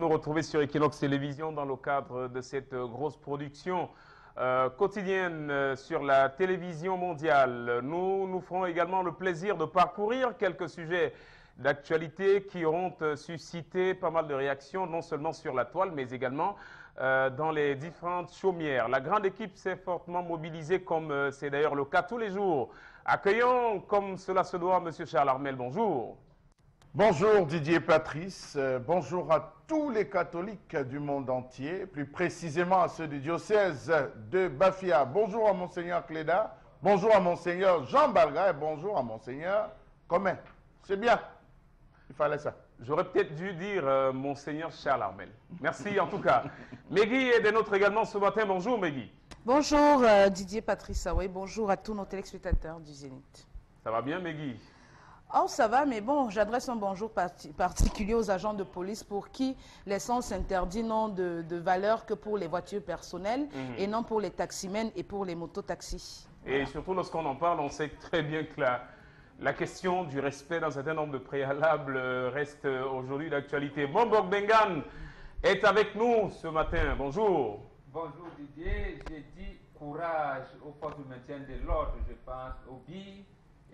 nous retrouver sur Equinox Télévision dans le cadre de cette grosse production quotidienne sur la télévision mondiale. Nous ferons également le plaisir de parcourir quelques sujets d'actualité qui auront suscité pas mal de réactions, non seulement sur la toile, mais également dans les différentes chaumières. La grande équipe s'est fortement mobilisée, comme c'est d'ailleurs le cas tous les jours. Accueillons, comme cela se doit, M. Charles Armel. Bonjour. Bonjour Didier Patrice, bonjour à tous les catholiques du monde entier, plus précisément à ceux du diocèse de Bafia. Bonjour à Monseigneur Cléda, bonjour à Monseigneur Jean Balga et bonjour à Monseigneur Commun. C'est bien, il fallait ça. J'aurais peut-être dû dire Monseigneur Charles Armel. Merci en tout cas. Megui est des nôtres également ce matin. Bonjour Megui. Bonjour Didier Patrice, oui, bonjour à tous nos téléspectateurs du Zénith. Ça va bien Megui? Oh, ça va, mais bon, j'adresse un bonjour particulier aux agents de police pour qui l'essence interdit n'ont de valeur que pour les voitures personnelles et non pour les taximens et pour les mototaxis. Et surtout lorsqu'on en parle, on sait très bien que la question du respect d'un certain nombre de préalables reste aujourd'hui d'actualité. Mombok Bengan est avec nous ce matin. Bonjour. Bonjour Didier, j'ai dit courage aux forces de maintien de l'ordre, je pense aux billes,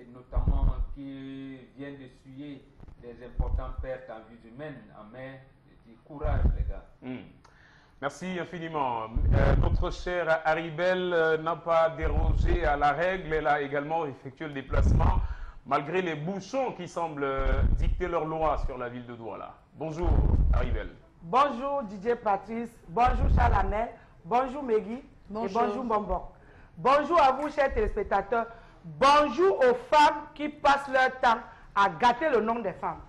et notamment qui viennent d'essuyer des importantes pertes en vies humaines en mer. Je dis courage les gars. Merci infiniment. Notre chère Haribel n'a pas dérogé à la règle, elle a également effectué le déplacement malgré les bouchons qui semblent dicter leur loi sur la ville de Douala. Bonjour Haribel. Bonjour Didier Patrice, bonjour Charles Armel, bonjour Megui Bonjour. et bonjour Bombok. Bonjour à vous chers téléspectateurs. Bonjour aux femmes qui passent leur temps à gâter le nom des femmes.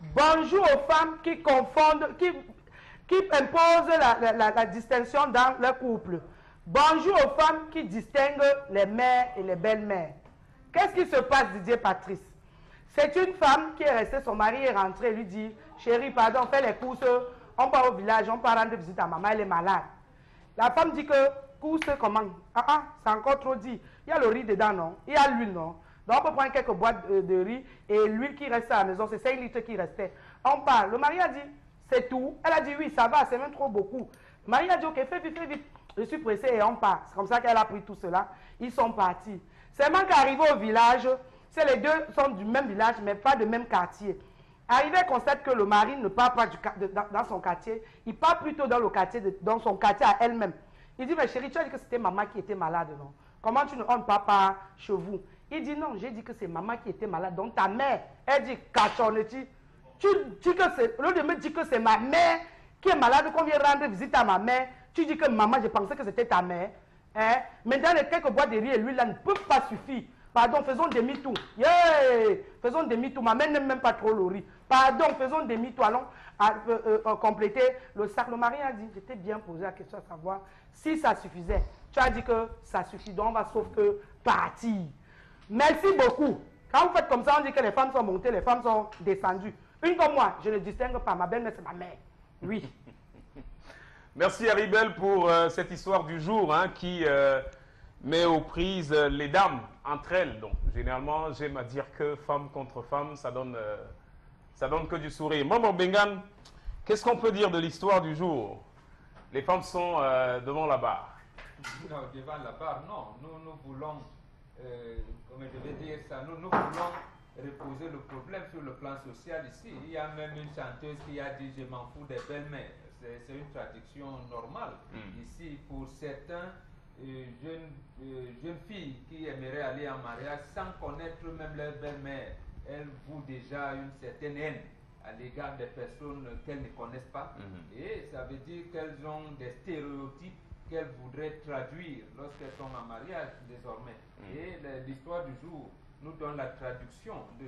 Bonjour aux femmes qui confondent, qui imposent la distinction dans leur couple. Bonjour aux femmes qui distinguent les mères et les belles-mères. Qu'est-ce qui se passe, Didier Patrice? C'est une femme qui est restée, son mari est rentré et lui dit, chérie, pardon, fais les courses, on part au village, on part rendre visite à maman, elle est malade. La femme dit que, courses comment? C'est encore trop dit. Il y a le riz dedans, non? Il y a l'huile, non? Donc on peut prendre quelques boîtes de riz et l'huile qui reste à la maison, c'est 5 litres qui restait. On part. Le mari a dit, c'est tout. Elle a dit, oui, ça va, c'est même trop beaucoup. Le mari a dit, ok, fais vite, fais vite. Je suis pressé et on part. C'est comme ça qu'elle a pris tout cela. Ils sont partis. Seulement qu'arrivé au village, c'est les deux sont du même village, mais pas du même quartier. Arrivé, elle constate que le mari ne part pas dans son quartier. Il part plutôt dans, dans son quartier à elle-même. Il dit, mais chérie, tu as dit que c'était maman qui était malade, non? Comment tu ne rentres pas chez vous? Il dit, non, j'ai dit que c'est maman qui était malade. Donc ta mère, elle dit, cachonnetti. Tu dis que c'est, au lieu de me dire que c'est ma mère qui est malade, qu'on vient rendre visite à ma mère, tu dis que maman, je pensais que c'était ta mère. Hein? Maintenant, les quelques boîtes de riz et l'huile là ne peuvent pas suffire. Pardon, faisons demi-tour. Yeah! Faisons demi-tour. Ma mère n'aime même pas trop le riz. Pardon, faisons demi-tour. Allons compléter le sac. Le mari a dit, j'étais bien posé la question à savoir si ça suffisait. Tu as dit que ça suffit, donc on va sauf que partir. Merci beaucoup. Quand vous faites comme ça, on dit que les femmes sont montées, les femmes sont descendues. Une comme moi, je ne distingue pas. Ma belle-mère, c'est ma mère. Oui. Merci Haribel pour cette histoire du jour qui met aux prises les dames entre elles. Donc généralement, j'aime à dire que femme contre femme, ça donne que du sourire. Maman Bengan, qu'est-ce qu'on peut dire de l'histoire du jour? Les femmes sont devant la barre. Non, devant la barre, non. Nous voulons, comment je vais dire ça, nous voulons reposer le problème sur le plan social ici. Il y a même une chanteuse qui a dit « je m'en fous des belles-mères ». C'est une traduction normale. Ici, pour certains jeunes filles qui aimeraient aller en mariage sans connaître même leur belle-mère, elles vouent déjà une certaine haine à l'égard des personnes qu'elles ne connaissent pas. Et ça veut dire qu'elles ont des stéréotypes qu'elles voudraient traduire lorsqu'elles sont en mariage désormais. Et l'histoire du jour nous donne la traduction de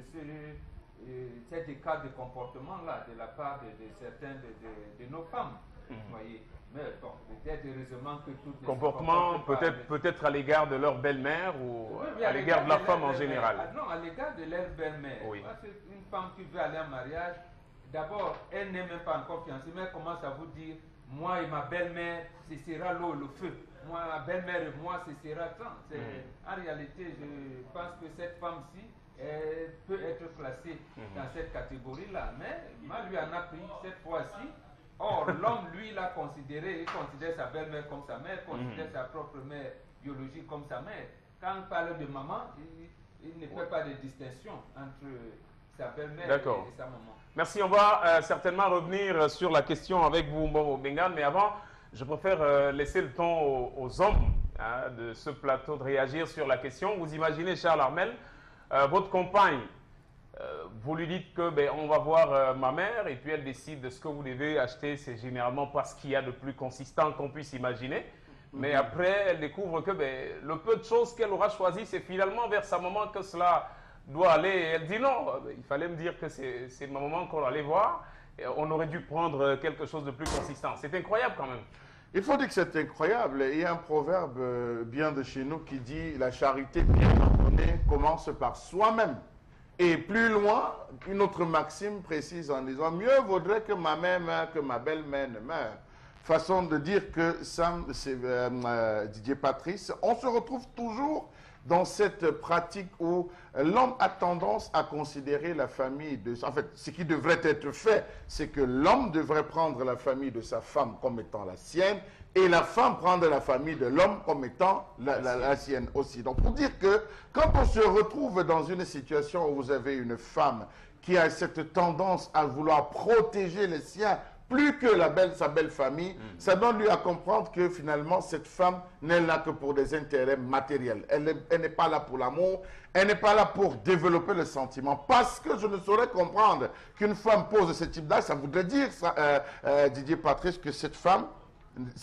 cet écart de comportement-là de la part de certains de nos femmes. Voyez. Mais bon, peut-être heureusement que toutes les comportement peut-être à l'égard de leur belle-mère ou à l'égard de la femme en général. Non, à l'égard de leur belle-mère. Oui. Parce qu'une femme qui veut aller en mariage, d'abord, elle n'est même pas encore fiancée, mais elle commence à vous dire, moi et ma belle-mère, ce sera l'eau, le feu. Moi, ma belle-mère et moi, ce sera tant. En réalité, je pense que cette femme-ci, elle peut être classée dans cette catégorie-là. Mais moi, lui en a pris cette fois-ci. Or, l'homme, lui, l'a considéré, il considère sa belle-mère comme sa mère, considère sa propre mère biologique comme sa mère. Quand on parle de maman, il ne fait pas de distinction entre sa belle-mère et sa maman. Merci, on va certainement revenir sur la question avec vous, Mbobo Bengan, mais avant, je préfère laisser le temps aux hommes de ce plateau de réagir sur la question. Vous imaginez, Charles Armel, votre compagne, vous lui dites que on va voir ma mère et puis elle décide de ce que vous devez acheter. C'est généralement pas ce qu'il y a de plus consistant qu'on puisse imaginer. Mais après, elle découvre que le peu de choses qu'elle aura choisi, c'est finalement vers sa maman que cela doit aller. Et elle dit non, il fallait me dire que c'est ma maman qu'on allait voir. Et on aurait dû prendre quelque chose de plus consistant. C'est incroyable quand même. Il faut dire que c'est incroyable. Il y a un proverbe bien de chez nous qui dit « La charité bien ordonnée commence par soi-même ». Et plus loin, une autre maxime précise en disant « Mieux vaudrait que ma mère meure que ma belle-mère ne meure ». Façon de dire que Sam, Didier Patrice, on se retrouve toujours dans cette pratique où l'homme a tendance à considérer la famille de... En fait, ce qui devrait être fait, c'est que l'homme devrait prendre la famille de sa femme comme étant la sienne et la femme prendre la famille de l'homme comme étant la sienne aussi. Donc, pour dire que quand on se retrouve dans une situation où vous avez une femme qui a cette tendance à vouloir protéger les siens plus que sa belle famille, ça donne lui à comprendre que finalement, cette femme n'est là que pour des intérêts matériels. Elle n'est pas là pour l'amour, elle n'est pas là pour développer le sentiment. Parce que je ne saurais comprendre qu'une femme pose ce type d'acte, ça voudrait dire, Didier Patrice, que cette femme,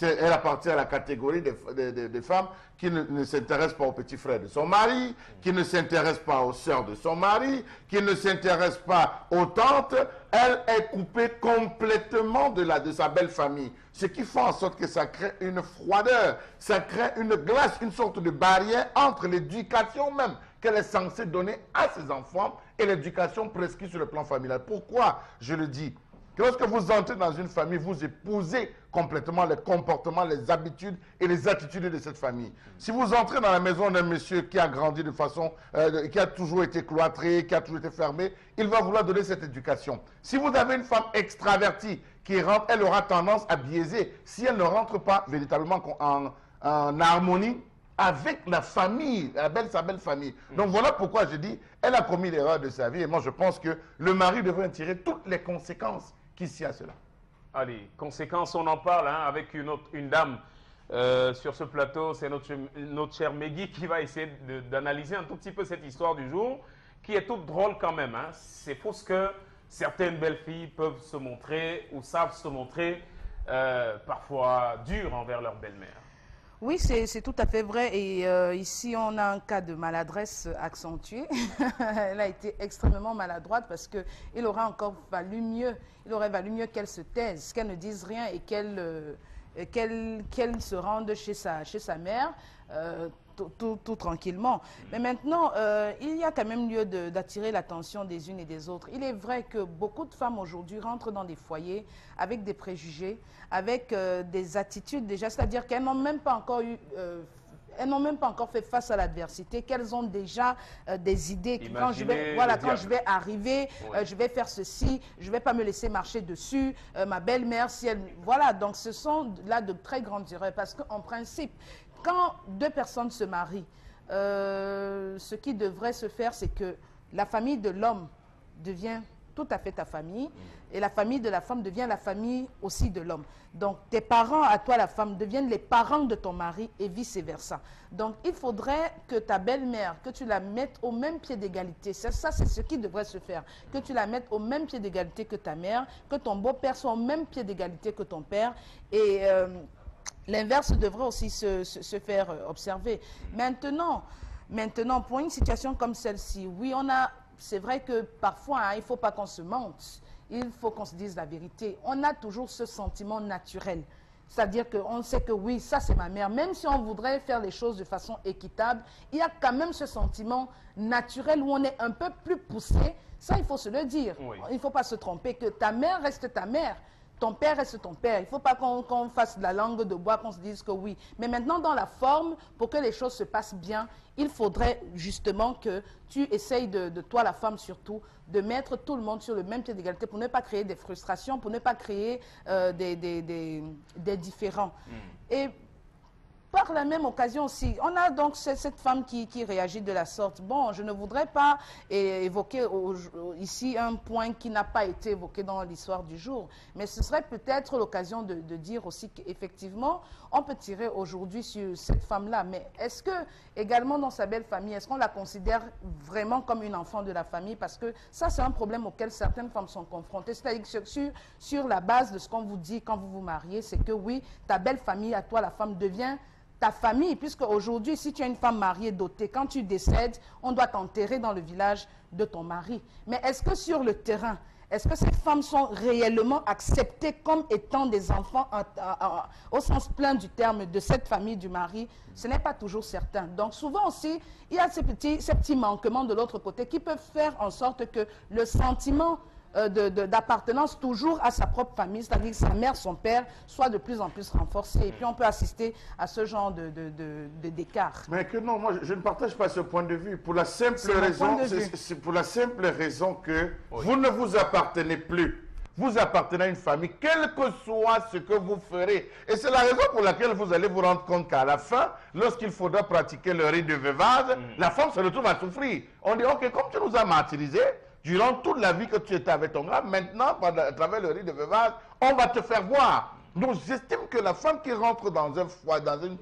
elle appartient à la catégorie des femmes qui ne s'intéressent pas aux petits frères de son mari, qui ne s'intéressent pas aux sœurs de son mari, qui ne s'intéressent pas aux tantes. Elle est coupée complètement de sa belle famille. Ce qui fait en sorte que ça crée une froideur, ça crée une glace, une sorte de barrière entre l'éducation même qu'elle est censée donner à ses enfants et l'éducation prescrite sur le plan familial. Pourquoi je le dis ? Lorsque vous entrez dans une famille, vous épousez complètement les comportements, les habitudes et les attitudes de cette famille. Si vous entrez dans la maison d'un monsieur qui a grandi de façon, qui a toujours été cloîtré, qui a toujours été fermé, il va vouloir donner cette éducation. Si vous avez une femme extravertie qui rentre, elle aura tendance à biaiser si elle ne rentre pas véritablement en harmonie avec la famille, sa belle famille. Donc voilà pourquoi je dis, elle a commis l'erreur de sa vie et moi je pense que le mari devrait en tirer toutes les conséquences qu'ici à cela. Allez, conséquences, on en parle avec une dame sur ce plateau, c'est notre cher Meggy qui va essayer d'analyser un tout petit peu cette histoire du jour, qui est toute drôle quand même. C'est faux ce que certaines belles filles peuvent se montrer ou savent se montrer parfois dures envers leur belle-mère. Oui, c'est tout à fait vrai. Et ici, on a un cas de maladresse accentuée. Elle a été extrêmement maladroite parce qu'il aurait encore valu mieux. Il aurait valu mieux qu'elle se taise, qu'elle ne dise rien et qu'elle se rende chez sa mère tout tranquillement. Mais maintenant, il y a quand même lieu d'attirer l'attention des unes et des autres. Il est vrai que beaucoup de femmes aujourd'hui rentrent dans des foyers avec des préjugés, avec des attitudes déjà, c'est-à-dire qu'elles n'ont même pas encore eu... elles n'ont même pas encore fait face à l'adversité, qu'elles ont déjà des idées. Quand je vais arriver, je vais faire ceci, je ne vais pas me laisser marcher dessus, ma belle-mère, si elle... Voilà, donc ce sont là de très grandes erreurs. Parce qu'en principe, quand deux personnes se marient, ce qui devrait se faire, c'est que la famille de l'homme devient tout à fait ta famille et la famille de la femme devient la famille aussi de l'homme. Donc, tes parents à toi, la femme, deviennent les parents de ton mari et vice-versa. Donc, il faudrait que ta belle-mère, que tu la mettes au même pied d'égalité. Ça, c'est ce qui devrait se faire. Que tu la mettes au même pied d'égalité que ta mère, que ton beau-père soit au même pied d'égalité que ton père. Et l'inverse devrait aussi se faire observer. Maintenant, pour une situation comme celle-ci, oui, c'est vrai que parfois, il ne faut pas qu'on se mente. Il faut qu'on se dise la vérité. On a toujours ce sentiment naturel. C'est-à-dire qu'on sait que oui, ça c'est ma mère. Même si on voudrait faire les choses de façon équitable, il y a quand même ce sentiment naturel où on est un peu plus poussé. Ça, il faut se le dire. Oui. Il ne faut pas se tromper que ta mère reste ta mère. ton père reste ton père. Il ne faut pas qu'on fasse de la langue de bois, qu'on se dise que oui. Mais maintenant, dans la forme, pour que les choses se passent bien, il faudrait justement que tu essayes de toi, la femme surtout, de mettre tout le monde sur le même pied d'égalité pour ne pas créer des frustrations, pour ne pas créer des différends. Et par la même occasion aussi, on a donc cette femme qui réagit de la sorte. Bon, je ne voudrais pas évoquer ici un point qui n'a pas été évoqué dans l'histoire du jour, mais ce serait peut-être l'occasion de dire aussi qu'effectivement, on peut tirer aujourd'hui sur cette femme-là. Mais est-ce que, également dans sa belle famille, est-ce qu'on la considère vraiment comme une enfant de la famille? Parce que ça, c'est un problème auquel certaines femmes sont confrontées. C'est-à-dire que sur la base de ce qu'on vous dit quand vous vous mariez, c'est que oui, ta belle famille à toi, la femme, devient ta famille, puisque aujourd'hui, si tu as une femme mariée dotée, quand tu décèdes, on doit t'enterrer dans le village de ton mari. Mais est-ce que sur le terrain, est-ce que ces femmes sont réellement acceptées comme étant des enfants au sens plein du terme de cette famille du mari? Ce n'est pas toujours certain. Donc souvent aussi, il y a ces petits manquements de l'autre côté qui peuvent faire en sorte que le sentiment d'appartenance toujours à sa propre famille, c'est-à-dire sa mère, son père, soit de plus en plus renforcé. Et puis on peut assister à ce genre d'écart. Mais que non, moi je ne partage pas ce point de vue. Pour la simple raison que vous ne vous appartenez plus. Vous appartenez à une famille, quel que soit ce que vous ferez. Et c'est la raison pour laquelle vous allez vous rendre compte qu'à la fin, lorsqu'il faudra pratiquer le rite de veuvage, la femme se retrouve à souffrir. On dit, ok, comme tu nous as martyrisés, durant toute la vie que tu étais avec ton gars, maintenant, à travers le rite de veuvage, on va te faire voir. Donc, j'estime que la femme qui rentre dans un foyer, dans une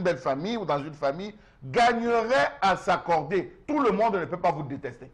belle famille ou dans une famille, gagnerait à s'accorder. Tout le monde ne peut pas vous détester.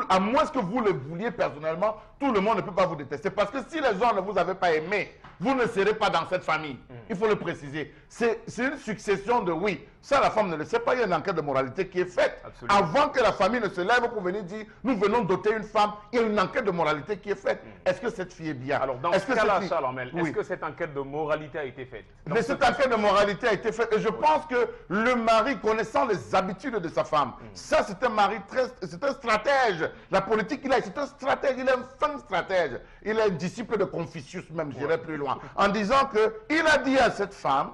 À moins que vous le vouliez personnellement, tout le monde ne peut pas vous détester. Parce que si les gens ne vous avaient pas aimé, vous ne serez pas dans cette famille. Il faut le préciser. C'est une succession de oui. Ça, la femme ne le sait pas. Il y a une enquête de moralité qui est faite. Absolument. Avant que la famille ne se lève pour venir dire nous venons doter une femme, il y a une enquête de moralité qui est faite. Est-ce que cette fille est bien? Alors, dans ce cas-là, Charles Ormel, est-ce que cette enquête de moralité a été faite? Mais cette enquête de moralité a été faite. Et je pense que le mari, connaissant les habitudes de sa femme, ça, c'est un mari c'est un stratège. La politique qu'il a, c'est un stratège. Il est un fin stratège. Il est disciple de Confucius, même, j'irai plus loin. En disant qu'il a dit à cette femme,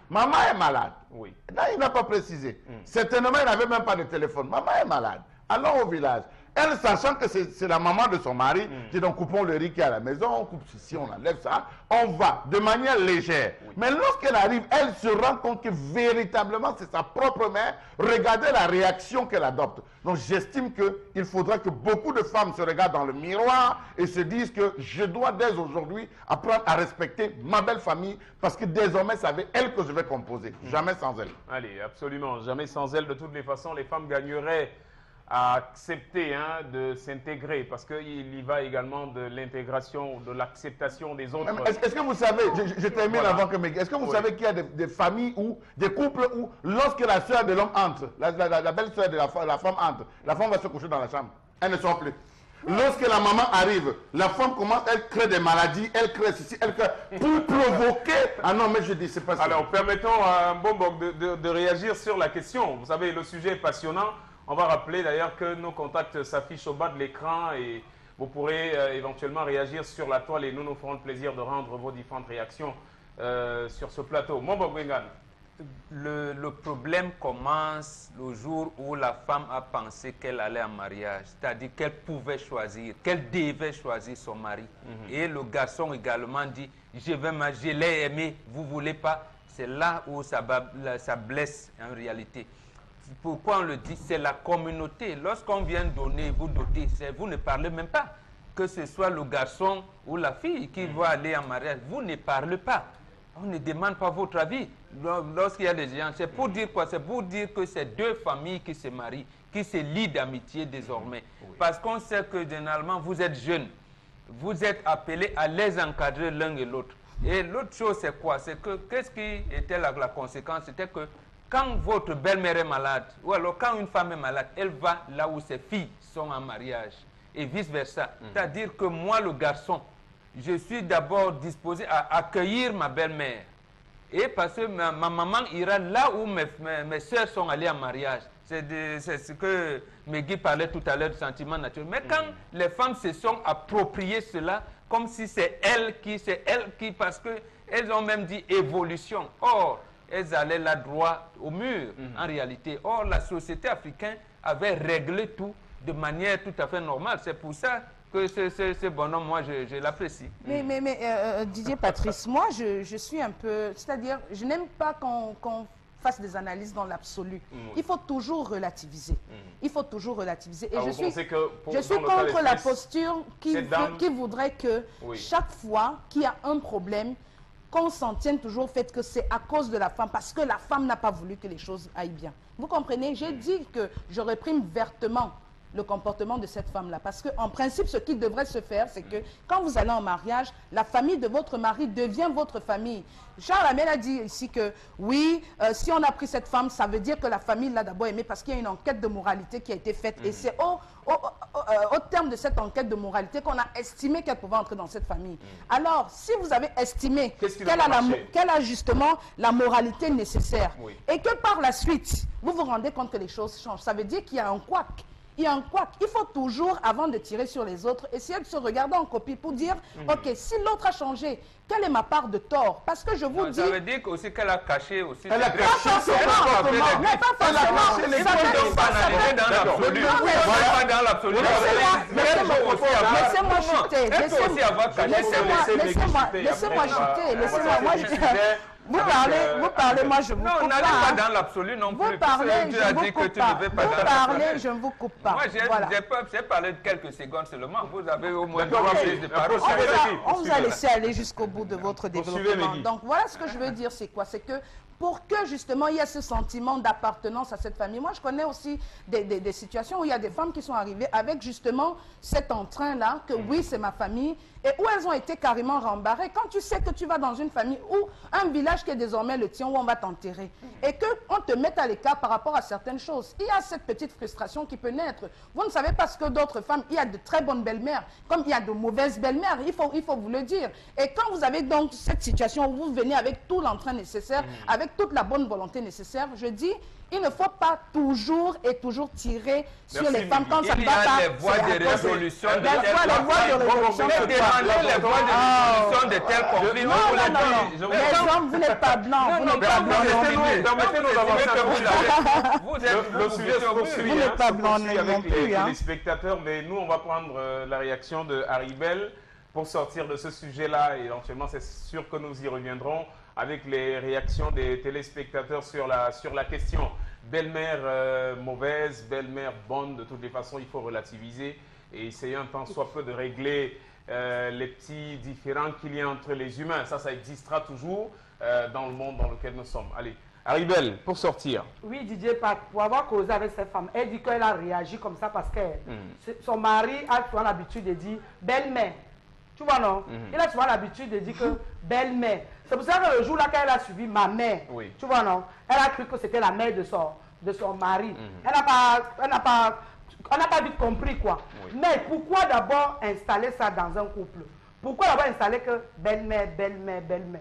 maman est malade. Oui. Là, il n'a pas précisé. Certainement, il n'avait même pas de téléphone. Maman est malade. Allons au village. Elle, sachant que c'est la maman de son mari, dit donc coupons le riz qui est à la maison, on coupe ceci, on enlève ça, on va de manière légère. Mais lorsqu'elle arrive, elle se rend compte que véritablement c'est sa propre mère. Regardez la réaction qu'elle adopte. Donc j'estime qu'il faudra que beaucoup de femmes se regardent dans le miroir et se disent que je dois dès aujourd'hui apprendre à respecter ma belle famille parce que désormais c'est avec elle que je vais composer, jamais sans elle. Allez, absolument, jamais sans elle. De toutes les façons, les femmes gagneraient à accepter de s'intégrer, parce qu'il y va également de l'intégration, de l'acceptation des autres. Est-ce que vous savez, je termine avant que est-ce que vous savez qu'il y a des familles ou des couples où lorsque la soeur de l'homme entre, la belle soeur de la femme entre, la femme va se coucher dans la chambre, elle ne sort plus. Lorsque la maman arrive, la femme commence, elle crée des maladies, elle crée ceci, elle crée pour provoquer. Ah non, mais je dis, c'est pas ça. Alors, permettons à Mbombog de réagir sur la question. Vous savez, le sujet est passionnant. On va rappeler d'ailleurs que nos contacts s'affichent au bas de l'écran et vous pourrez éventuellement réagir sur la toile et nous nous ferons le plaisir de rendre vos différentes réactions sur ce plateau. Mbombog Wengan. Le problème commence le jour où la femme a pensé qu'elle allait en mariage, c'est-à-dire qu'elle pouvait choisir, qu'elle devait choisir son mari. Et le garçon également dit, je l'ai aimé, vous ne voulez pas. C'est là où ça blesse en réalité. Pourquoi on le dit? C'est la communauté. Lorsqu'on vient donner, vous doter, vous ne parlez même pas. Que ce soit le garçon ou la fille qui va aller en mariage, vous ne parlez pas. On ne demande pas votre avis. Lorsqu'il y a des gens, c'est pour dire quoi? C'est pour dire que c'est deux familles qui se marient, qui se lient d'amitié désormais. Parce qu'on sait que généralement, vous êtes jeunes. Vous êtes appelés à les encadrer l'un et l'autre. Et l'autre chose, c'est quoi? C'est que, qu'est-ce qui était la conséquence? C'était que quand votre belle-mère est malade, ou alors quand une femme est malade, elle va là où ses filles sont en mariage, et vice-versa. C'est-à-dire que moi, le garçon, je suis d'abord disposé à accueillir ma belle-mère. Et parce que ma maman ira là où mes soeurs sont allées en mariage. C'est ce que Megui parlait tout à l'heure du sentiment naturel. Mais quand les femmes se sont appropriées cela, comme si c'est elles qui, parce qu'elles ont même dit évolution. Or, elles allaient là droit au mur, en réalité. Or, la société africaine avait réglé tout de manière tout à fait normale. C'est pour ça que ce bonhomme, moi, je l'apprécie. Mais Didier Patrice, moi, je suis un peu... C'est-à-dire, je n'aime pas qu'on fasse des analyses dans l'absolu. Il faut toujours relativiser. Il faut toujours relativiser. Et alors, je suis contre la posture qui voudrait que chaque fois qu'il y a un problème, qu'on s'en tienne toujours au fait que c'est à cause de la femme, parce que la femme n'a pas voulu que les choses aillent bien. Vous comprenez? J'ai dit que je réprime vertement le comportement de cette femme-là. Parce qu'en principe, ce qui devrait se faire, c'est que quand vous allez en mariage, la famille de votre mari devient votre famille. Charles Amel a dit ici que oui, si on a pris cette femme, ça veut dire que la famille l'a d'abord aimée parce qu'il y a une enquête de moralité qui a été faite. Et c'est au terme de cette enquête de moralité qu'on a estimé qu'elle pouvait entrer dans cette famille. Alors, si vous avez estimé qu'elle a justement la moralité nécessaire et que par la suite, vous vous rendez compte que les choses changent, ça veut dire qu'il y a un couac. Il y a un couac. Il faut toujours, avant de tirer sur les autres, essayer de se regarder en copie pour dire, ok, si l'autre a changé, quelle est ma part de tort? Parce que je vous dis... Ça veut dire aussi qu'elle a caché aussi... Elle a caché son comportement. Mais pas forcément. Il ne faut pas analyser dans l'absolu. Pas dans l'absolu. Laissez-moi chuter. Laissez-moi chuter. Vous parlez, moi je vous coupe pas. Non, n'allez pas dans l'absolu non plus. Vous parlez, tu as dit que tu ne veux pas dans l'absolu. Je ne vous coupe pas. Moi, j'ai parlé de quelques secondes seulement. Vous avez au moins 3 minutes de parole. On vous a laissé aller jusqu'au bout de votre développement. Donc voilà ce que je veux dire, c'est quoi? C'est que pour que justement il y ait ce sentiment d'appartenance à cette famille. Moi, je connais aussi des situations où il y a des femmes qui sont arrivées avec justement cet entrain-là, que oui, c'est ma famille, et où elles ont été carrément rembarrées. Quand tu sais que tu vas dans une famille ou un village qui est désormais le tien, où on va t'enterrer, et qu'on te mette à l'écart par rapport à certaines choses, il y a cette petite frustration qui peut naître. Vous ne savez pas ce que d'autres femmes, il y a de très bonnes belles-mères, comme il y a de mauvaises belles-mères, il faut vous le dire. Et quand vous avez donc cette situation où vous venez avec tout l'entrain nécessaire, avec toute la bonne volonté nécessaire, je dis, il ne faut pas toujours tirer sur les femmes quand ça ne va pas. Il y a les voies de résolution de tels conflits. Non, les hommes, vous n'êtes pas blancs. Vous n'êtes pas blancs. Permettez-nous d'avancer. Le sujet se poursuit. Vous n'êtes pas blancs non plus. Les spectateurs, mais nous, on va prendre la réaction de Haribel pour sortir de ce sujet-là. Et éventuellement, c'est sûr que nous y reviendrons avec les réactions des téléspectateurs sur la question. Belle-mère mauvaise, belle-mère bonne, de toutes les façons, il faut relativiser et essayer un tant soit peu de régler les petits différends qu'il y a entre les humains. Ça existera toujours dans le monde dans lequel nous sommes. Allez, Haribel, pour sortir. Oui, Didier, pour avoir causé avec cette femme, elle dit qu'elle a réagi comme ça parce que son mari a souvent l'habitude de dire belle-mère. Tu vois, non? Il a souvent l'habitude de dire que belle-mère. C'est pour ça que le jour là, quand elle a suivi ma mère, tu vois, non? Elle a cru que c'était la mère de son mari. Elle n'a pas vite compris, quoi. Mais pourquoi d'abord installer ça dans un couple? Pourquoi d'abord installer que belle-mère, belle-mère, belle-mère?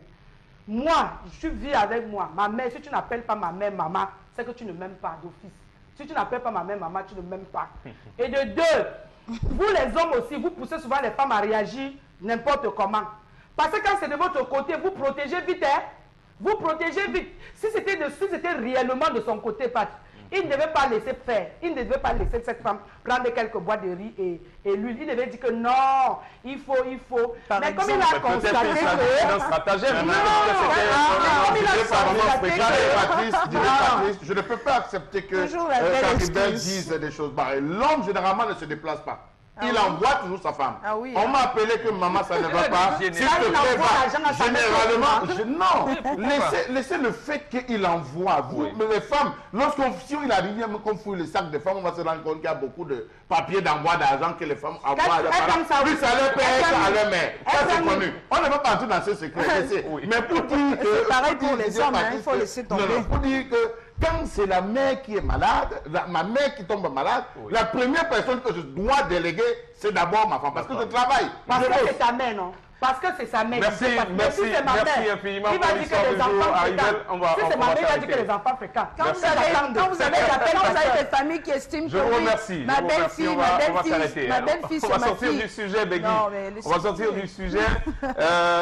Moi, je vis avec moi. Ma mère, si tu n'appelles pas ma mère maman, c'est que tu ne m'aimes pas d'office. Si tu n'appelles pas ma mère maman, tu ne m'aimes pas. Et de deux, vous les hommes aussi, vous poussez souvent les femmes à réagir n'importe comment. Parce que quand c'est de votre côté, vous protégez vite, hein? Vous protégez vite. Si c'était réellement de son côté, il ne devait pas laisser faire. Il ne devait pas laisser cette femme prendre quelques boîtes de riz et l'huile. Il devait dire que non, il faut. Mais comme il a constaté que... Je ne peux pas accepter que Haribel dise des choses pareilles. L'homme, généralement, ne se déplace pas. Il envoie toujours sa femme. On m'a appelé que maman, ça ne va pas. Généralement, laissez le fait qu'il envoie. Vous, les femmes, si il arrive qu'on fouille le sac de femmes, on va se rendre compte qu'il y a beaucoup de papiers d'envoi d'argent que les femmes envoient. Plus à leur père qu'à leur mère. Ça, c'est connu. On ne va pas entrer dans ce secret. Mais pour dire que... C'est pareil pour les hommes, il faut laisser tomber. Pour dire que quand c'est la mère qui est malade, ma mère qui tombe malade, la première personne que je dois déléguer, c'est d'abord ma femme. Parce que je travaille. Parce que c'est ta mère, non? Parce que c'est sa mère. Merci, merci, merci infiniment. Il va dire que les enfants fréquentent. Si c'est ma mère, il va dire que les enfants fréquentent. Quand vous avez des familles qui estiment que oui, ma belle-fille, on va sortir du sujet, Begui. On va sortir du sujet.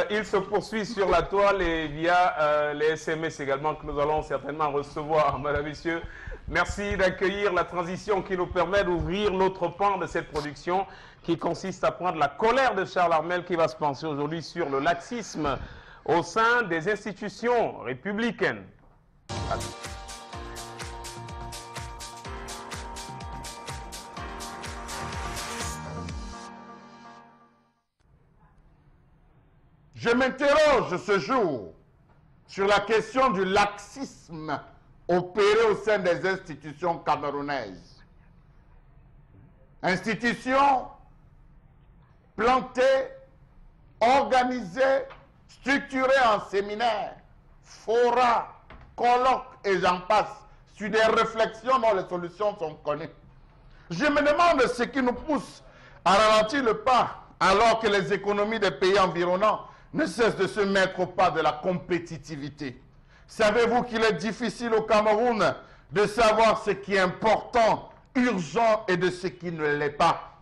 Il se poursuit sur la toile et via les SMS également que nous allons certainement recevoir, mesdames et messieurs. Merci d'accueillir la transition qui nous permet d'ouvrir l'autre pan de cette production qui consiste à prendre la colère de Charles Armel qui va se pencher aujourd'hui sur le laxisme au sein des institutions républicaines. Je m'interroge ce jour sur la question du laxisme opéré au sein des institutions camerounaises. Institutions plantées, organisées, structurées en séminaires, forats, colloques et j'en passe, sur des réflexions dont les solutions sont connues. Je me demande ce qui nous pousse à ralentir le pas alors que les économies des pays environnants ne cessent de se mettre au pas de la compétitivité. Savez-vous qu'il est difficile au Cameroun de savoir ce qui est important, urgent et de ce qui ne l'est pas?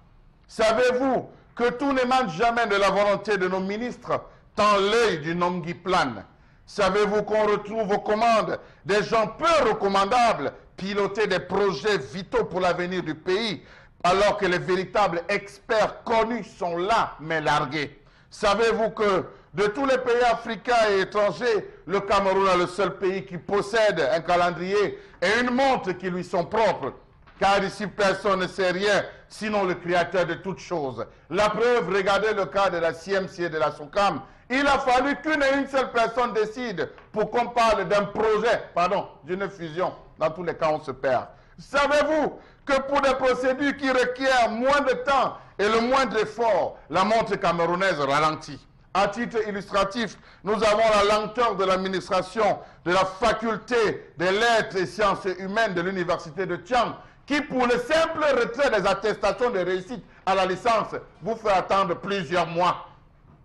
Savez-vous que tout n'émane jamais de la volonté de nos ministres, tant l'œil du homme qui plane? Savez-vous qu'on retrouve aux commandes des gens peu recommandables piloter des projets vitaux pour l'avenir du pays, alors que les véritables experts connus sont là, mais largués? Savez-vous que de tous les pays africains et étrangers, le Cameroun est le seul pays qui possède un calendrier et une montre qui lui sont propres? Car ici, personne ne sait rien, sinon le créateur de toutes choses. La preuve, regardez le cas de la CMC et de la SOCAM. Il a fallu qu'une et une seule personne décide pour qu'on parle d'un projet, pardon, d'une fusion. Dans tous les cas, on se perd. Savez-vous que pour des procédures qui requièrent moins de temps et le moindre effort, la montre camerounaise ralentit? À titre illustratif, nous avons la lenteur de l'administration de la faculté des lettres et sciences humaines de l'université de Thiam, qui pour le simple retrait des attestations de réussite à la licence vous fait attendre plusieurs mois,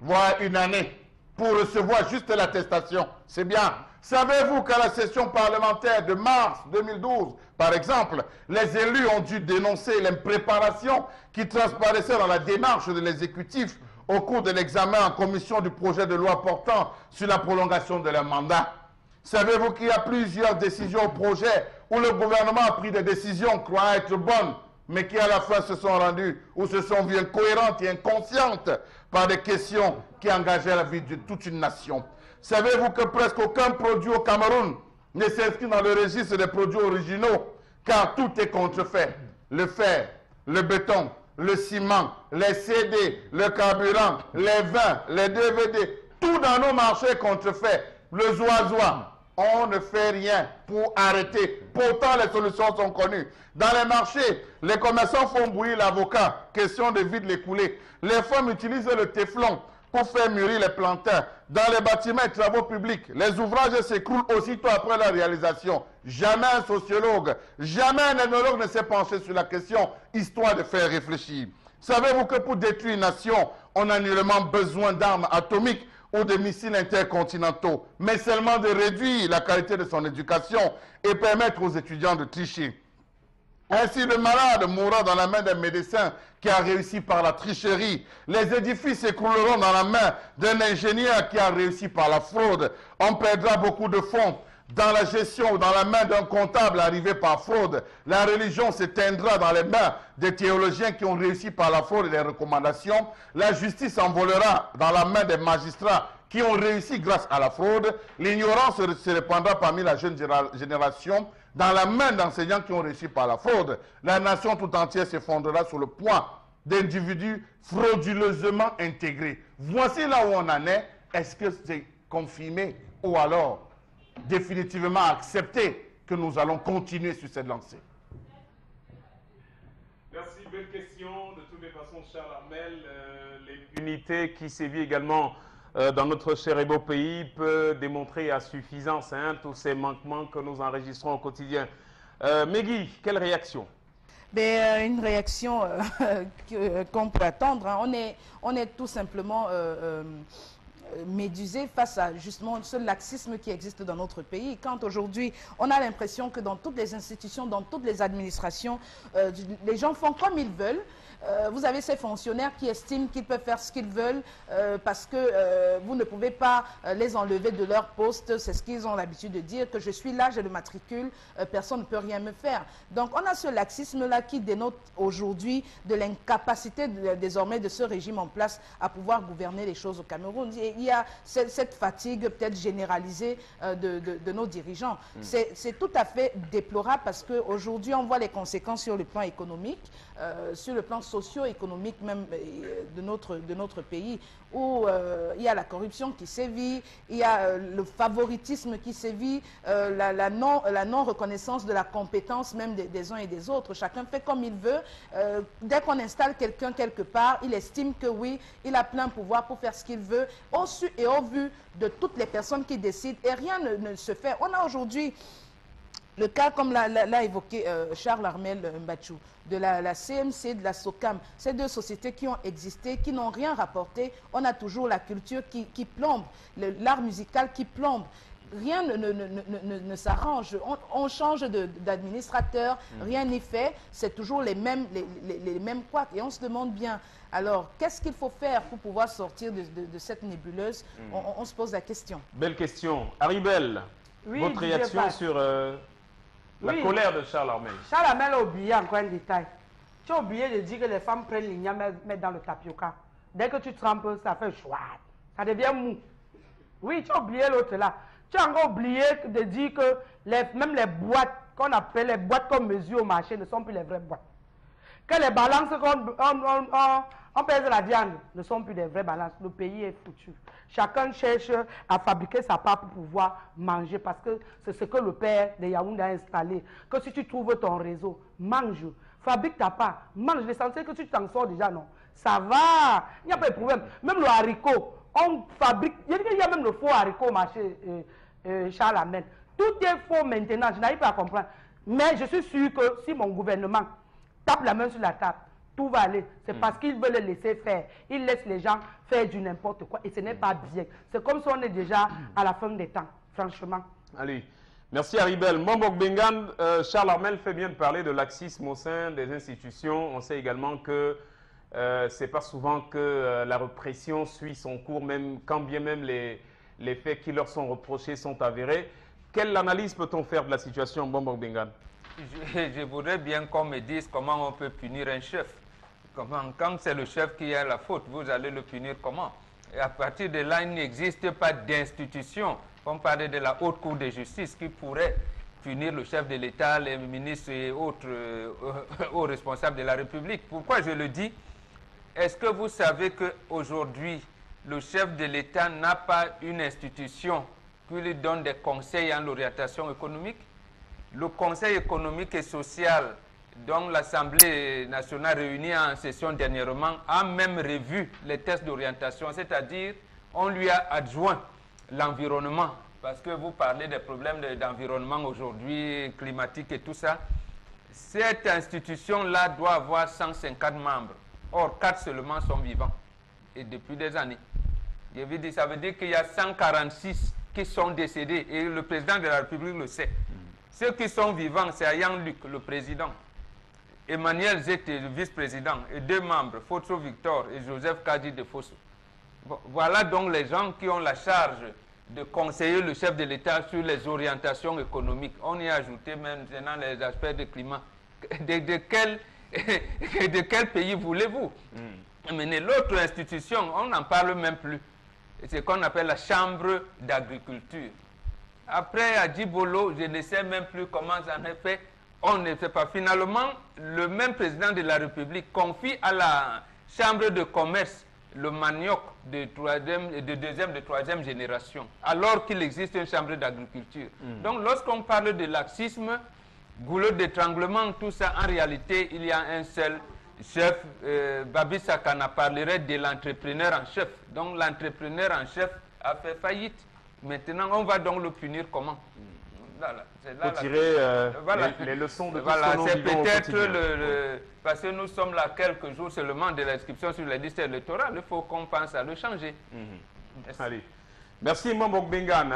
voire une année, pour recevoir juste l'attestation. C'est bien. Savez-vous qu'à la session parlementaire de mars 2012, par exemple, les élus ont dû dénoncer l'impréparation qui transparaissait dans la démarche de l'exécutif au cours de l'examen en commission du projet de loi portant sur la prolongation de leur mandat? Savez-vous qu'il y a plusieurs décisions au projet où le gouvernement a pris des décisions croyant être bonnes, mais qui à la fin se sont rendues ou se sont vues incohérentes et inconscientes par des questions qui engageaient la vie de toute une nation? Savez-vous que presque aucun produit au Cameroun ne s'inscrit dans le registre des produits originaux, car tout est contrefait? Le fer, le béton, le ciment, les CD, le carburant, les vins, les DVD, tout dans nos marchés est contrefait. Le zoazoa, on ne fait rien pour arrêter. Pourtant, les solutions sont connues. Dans les marchés, les commerçants font bouillir l'avocat. Question de vide les coulées. Les femmes utilisent le téflon pour faire mûrir les plantains. Dans les bâtiments et travaux publics, les ouvrages s'écroulent aussitôt après la réalisation. Jamais un sociologue, jamais un ethnologue ne s'est penché sur la question, histoire de faire réfléchir. Savez-vous que pour détruire une nation, on a nullement besoin d'armes atomiques ou de missiles intercontinentaux, mais seulement de réduire la qualité de son éducation et permettre aux étudiants de tricher. Ainsi, le malade mourra dans la main d'un médecin qui a réussi par la tricherie. Les édifices s'écrouleront dans la main d'un ingénieur qui a réussi par la fraude. On perdra beaucoup de fonds dans la gestion ou dans la main d'un comptable arrivé par fraude. La religion s'éteindra dans les mains des théologiens qui ont réussi par la fraude et les recommandations. La justice s'envolera dans la main des magistrats qui ont réussi grâce à la fraude. L'ignorance se répandra parmi la jeune génération dans la main d'enseignants qui ont réussi par la fraude. La nation tout entière s'effondrera sous le poids d'individus frauduleusement intégrés. Voici là où on en est. Est-ce que c'est confirmé ou alors définitivement accepté que nous allons continuer sur cette lancée? Merci, belle question. De toutes les façons, Charles Armel, l'impunité qui sévit également dans notre cher et beau pays peut démontrer à suffisance tous ces manquements que nous enregistrons au quotidien. Megui, quelle réaction? Une réaction qu'on peut attendre. Hein. On est tout simplement médusé face à justement ce laxisme qui existe dans notre pays. Quand aujourd'hui, on a l'impression que dans toutes les institutions, dans toutes les administrations, les gens font comme ils veulent. Vous avez ces fonctionnaires qui estiment qu'ils peuvent faire ce qu'ils veulent parce que vous ne pouvez pas les enlever de leur poste. C'est ce qu'ils ont l'habitude de dire, que je suis là, j'ai le matricule, personne ne peut rien me faire. Donc on a ce laxisme-là qui dénote aujourd'hui de l'incapacité désormais de ce régime en place à pouvoir gouverner les choses au Cameroun. Il y a cette fatigue peut-être généralisée de nos dirigeants. C'est tout à fait déplorable parce qu'aujourd'hui on voit les conséquences sur le plan économique, sur le plan socio-économique même de notre pays, où il y a la corruption qui sévit, il y a le favoritisme qui sévit, la non-reconnaissance de la compétence même des uns et des autres. Chacun fait comme il veut. Dès qu'on installe quelqu'un quelque part, il estime que oui, il a plein pouvoir pour faire ce qu'il veut, au su et au vu de toutes les personnes qui décident, et rien ne se fait. On a aujourd'hui le cas, comme l'a évoqué Charles Armel Mbachou, de la CMC, de la SOCAM, ces deux sociétés qui ont existé, qui n'ont rien rapporté. On a toujours la culture qui plombe, l'art musical qui plombe. Rien ne s'arrange. On change d'administrateur, rien n'est fait. C'est toujours les mêmes couacs. Et on se demande bien, alors, qu'est-ce qu'il faut faire pour pouvoir sortir de cette nébuleuse? On se pose la question. Belle question. Haribel, oui, votre réaction sur la colère de Charles Armel? Charles Armel a oublié encore un détail. Tu as oublié de dire que les femmes prennent l'igname, mettent dans le tapioca. Dès que tu trempes, ça fait chouette. Ça devient mou. Oui, tu as oublié l'autre là. Tu as encore oublié de dire que même les boîtes qu'on appelle les boîtes qu'on mesure au marché ne sont plus les vraies boîtes. Que les balances on pèse la viande ne sont plus des vraies balances. Le pays est foutu. Chacun cherche à fabriquer sa part pour pouvoir manger parce que c'est ce que le père de Yaoundé a installé. Que si tu trouves ton réseau, mange. Fabrique ta part, mange. L'essentiel que tu t'en sors déjà, non. Ça va. Il n'y a pas de problème. Même le haricot, on fabrique. Il y a même le faux haricot au marché, Charles Armel. Tout est faux maintenant. Je n'arrive pas à comprendre. Mais je suis sûr que si mon gouvernement tape la main sur la table, tout va aller. C'est parce qu'ils veulent le laisser faire. Ils laissent les gens faire du n'importe quoi. Et ce n'est pas bien. C'est comme si on est déjà à la fin des temps, franchement. Allez. Merci Haribel. Mbok Bengan, Charles Armel fait bien de parler de laxisme au sein des institutions. On sait également que ce n'est pas souvent que la répression suit son cours, même quand bien même les faits qui leur sont reprochés sont avérés. Quelle analyse peut-on faire de la situation, Mbok Bengan? Je voudrais bien qu'on me dise comment on peut punir un chef. Quand c'est le chef qui a la faute, vous allez le punir comment? Et à partir de là, il n'existe pas d'institution. On parlait de la Haute Cour de justice qui pourrait punir le chef de l'État, les ministres et autres hauts responsables de la République. Pourquoi je le dis? Est-ce que vous savez qu'aujourd'hui, le chef de l'État n'a pas une institution qui lui donne des conseils en l'orientation économique? Le Conseil économique et social, dont l'Assemblée nationale réunie en session dernièrement, a même revu les tests d'orientation, c'est-à-dire on lui a adjoint l'environnement, parce que vous parlez des problèmes d'environnement aujourd'hui, climatique et tout ça. Cette institution-là doit avoir 150 membres. Or, 4 seulement sont vivants, et depuis des années. Je veux dire, ça veut dire qu'il y a 146 qui sont décédés, et le président de la République le sait. Ceux qui sont vivants, c'est Ayang Luc, le président, Emmanuel Zete, le vice-président, et 2 membres, Fotso Victor et Joseph Kadi de Fosso. Bon, voilà donc les gens qui ont la charge de conseiller le chef de l'État sur les orientations économiques. On y a ajouté maintenant les aspects de climat. De quel pays voulez-vous mener? L'autre institution, on n'en parle même plus. C'est ce qu'on appelle la chambre d'agriculture. Après, à Djibolo, je ne sais même plus comment ça en est fait. On ne sait pas. Finalement, le même président de la République confie à la chambre de commerce le manioc de deuxième, de troisième génération, alors qu'il existe une chambre d'agriculture. Donc, lorsqu'on parle de laxisme, goulot d'étranglement, tout ça, en réalité, il y a un seul chef. Babi Sakana parlerait de l'entrepreneur en chef. Donc, l'entrepreneur en chef a fait faillite. Maintenant, on va donc le punir comment? faut tirer les leçons de tout voilà, ce que nous c'est vivons au peut-être quotidien. parce que nous sommes là quelques jours seulement de l'inscription sur les listes électorales. Il faut qu'on pense à le changer. Merci. Allez. Merci Mambok Bengan.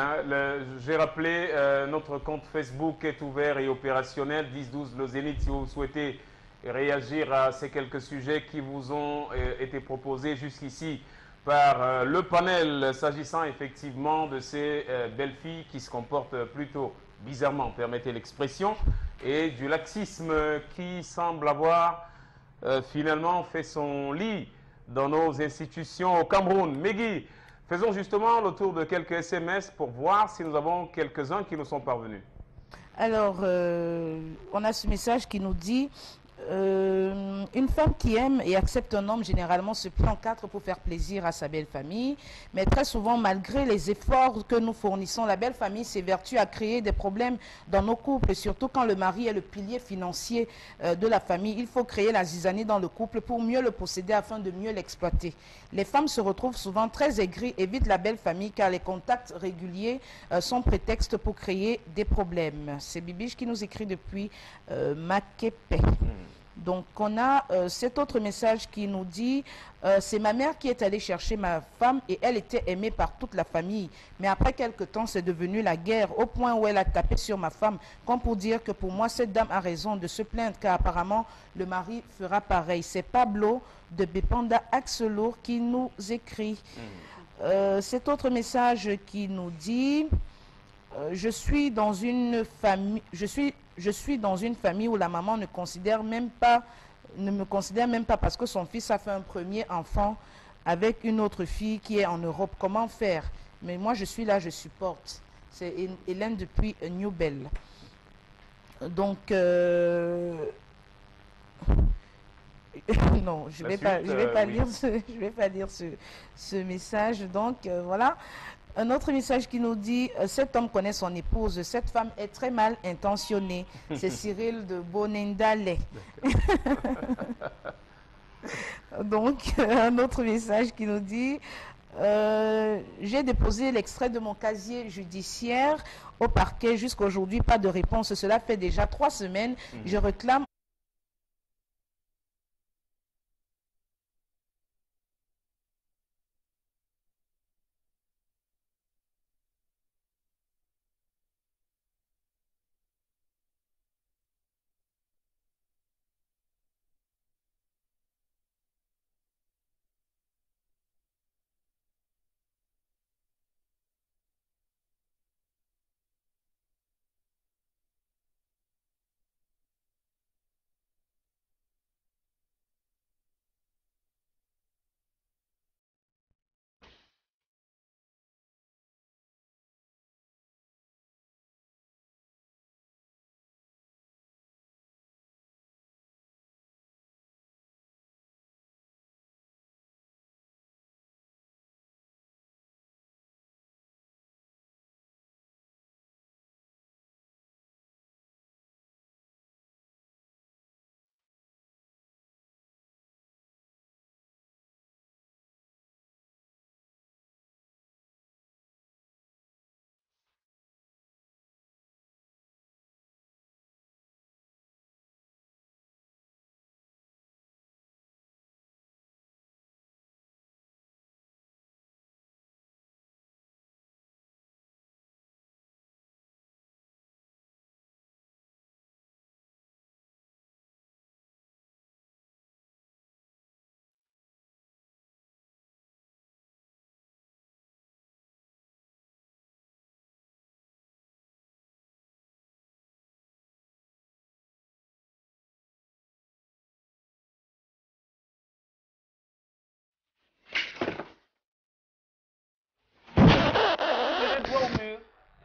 J'ai rappelé, notre compte Facebook est ouvert et opérationnel. 10-12 le Zénith si vous souhaitez réagir à ces quelques sujets qui vous ont été proposés jusqu'ici par le panel, s'agissant effectivement de ces belles filles qui se comportent plutôt bizarrement, permettez l'expression, et du laxisme qui semble avoir finalement fait son lit dans nos institutions au Cameroun. Megui, faisons justement le tour de quelques SMS pour voir si nous avons quelques-uns qui nous sont parvenus. Alors, on a ce message qui nous dit une femme qui aime et accepte un homme généralement se plie en quatre pour faire plaisir à sa belle famille, mais très souvent, malgré les efforts que nous fournissons, la belle famille s'évertue à créer des problèmes dans nos couples, surtout quand le mari est le pilier financier de la famille. Il faut créer la zizanie dans le couple pour mieux le posséder afin de mieux l'exploiter. Les femmes se retrouvent souvent très aigries, évitent la belle famille car les contacts réguliers sont prétexte pour créer des problèmes. C'est Bibiche qui nous écrit depuis Makepe. Donc, on a cet autre message qui nous dit c'est ma mère qui est allée chercher ma femme et elle était aimée par toute la famille. Mais après quelque temps, c'est devenu la guerre au point où elle a tapé sur ma femme, comme pour dire que pour moi, cette dame a raison de se plaindre car apparemment, le mari fera pareil. C'est Pablo de Bepanda Axelour qui nous écrit. Cet autre message qui nous dit je suis dans une famille où la maman ne me considère même pas parce que son fils a fait un premier enfant avec une autre fille qui est en Europe. Comment faire? Mais moi, je suis là, je supporte. C'est Hélène depuis New Bell. Donc, non, je vais pas lire ce message. Donc, voilà. Un autre message qui nous dit cet homme connaît son épouse, cette femme est très mal intentionnée. C'est Cyril de Bonendale. Donc, un autre message qui nous dit j'ai déposé l'extrait de mon casier judiciaire au parquet jusqu'à aujourd'hui, pas de réponse. Cela fait déjà 3 semaines. Je réclame.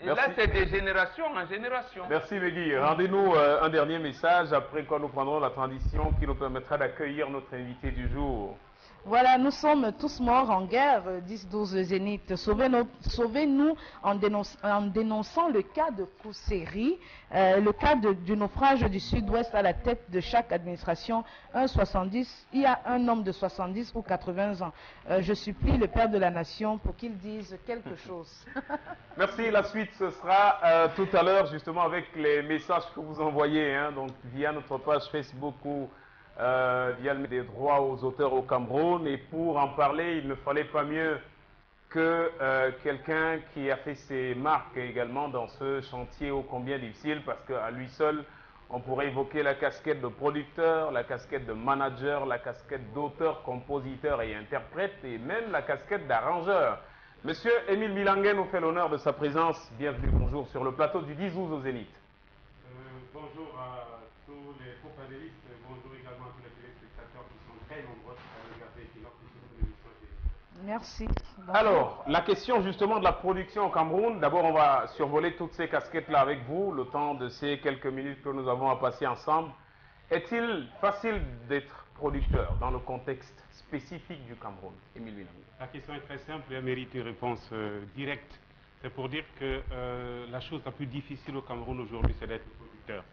Et là, c'est de génération en génération. Merci Megui. Rendez-nous un dernier message, après quoi nous prendrons la transition qui nous permettra d'accueillir notre invité du jour. Voilà, nous sommes tous morts en guerre, 10-12 Zénith. Sauvez-nous en dénonçant le cas de Kousseri, le cas du naufrage du sud-ouest à la tête de chaque administration. Il y a un homme de 70 ou 80 ans. Je supplie le père de la nation pour qu'il dise quelque chose. Merci. La suite, ce sera tout à l'heure, justement, avec les messages que vous envoyez, hein, donc via notre page Facebook ou via le des droits aux auteurs au Cameroun. Et pour en parler, il ne fallait pas mieux que quelqu'un qui a fait ses marques également dans ce chantier ô combien difficile, parce qu'à lui seul, on pourrait évoquer la casquette de producteur, la casquette de manager, la casquette d'auteur, compositeur et interprète, et même la casquette d'arrangeur. Monsieur Émile Milanguet nous fait l'honneur de sa présence. Bienvenue, bonjour, sur le plateau du 10 août au Zénith. Bonjour à tous les co-panélistes, bonjour également à tous les téléspectateurs qui sont très nombreux à regarder et qui l'émission télé. Merci. Bonjour. Alors, la question justement de la production au Cameroun, d'abord on va survoler toutes ces casquettes-là avec vous, le temps de ces quelques minutes que nous avons à passer ensemble. Est-il facile d'être producteur dans le contexte spécifique du Cameroun? Émile Milanguet. La question est très simple et elle mérite une réponse directe. C'est pour dire que la chose la plus difficile au Cameroun aujourd'hui, c'est d'être producteur.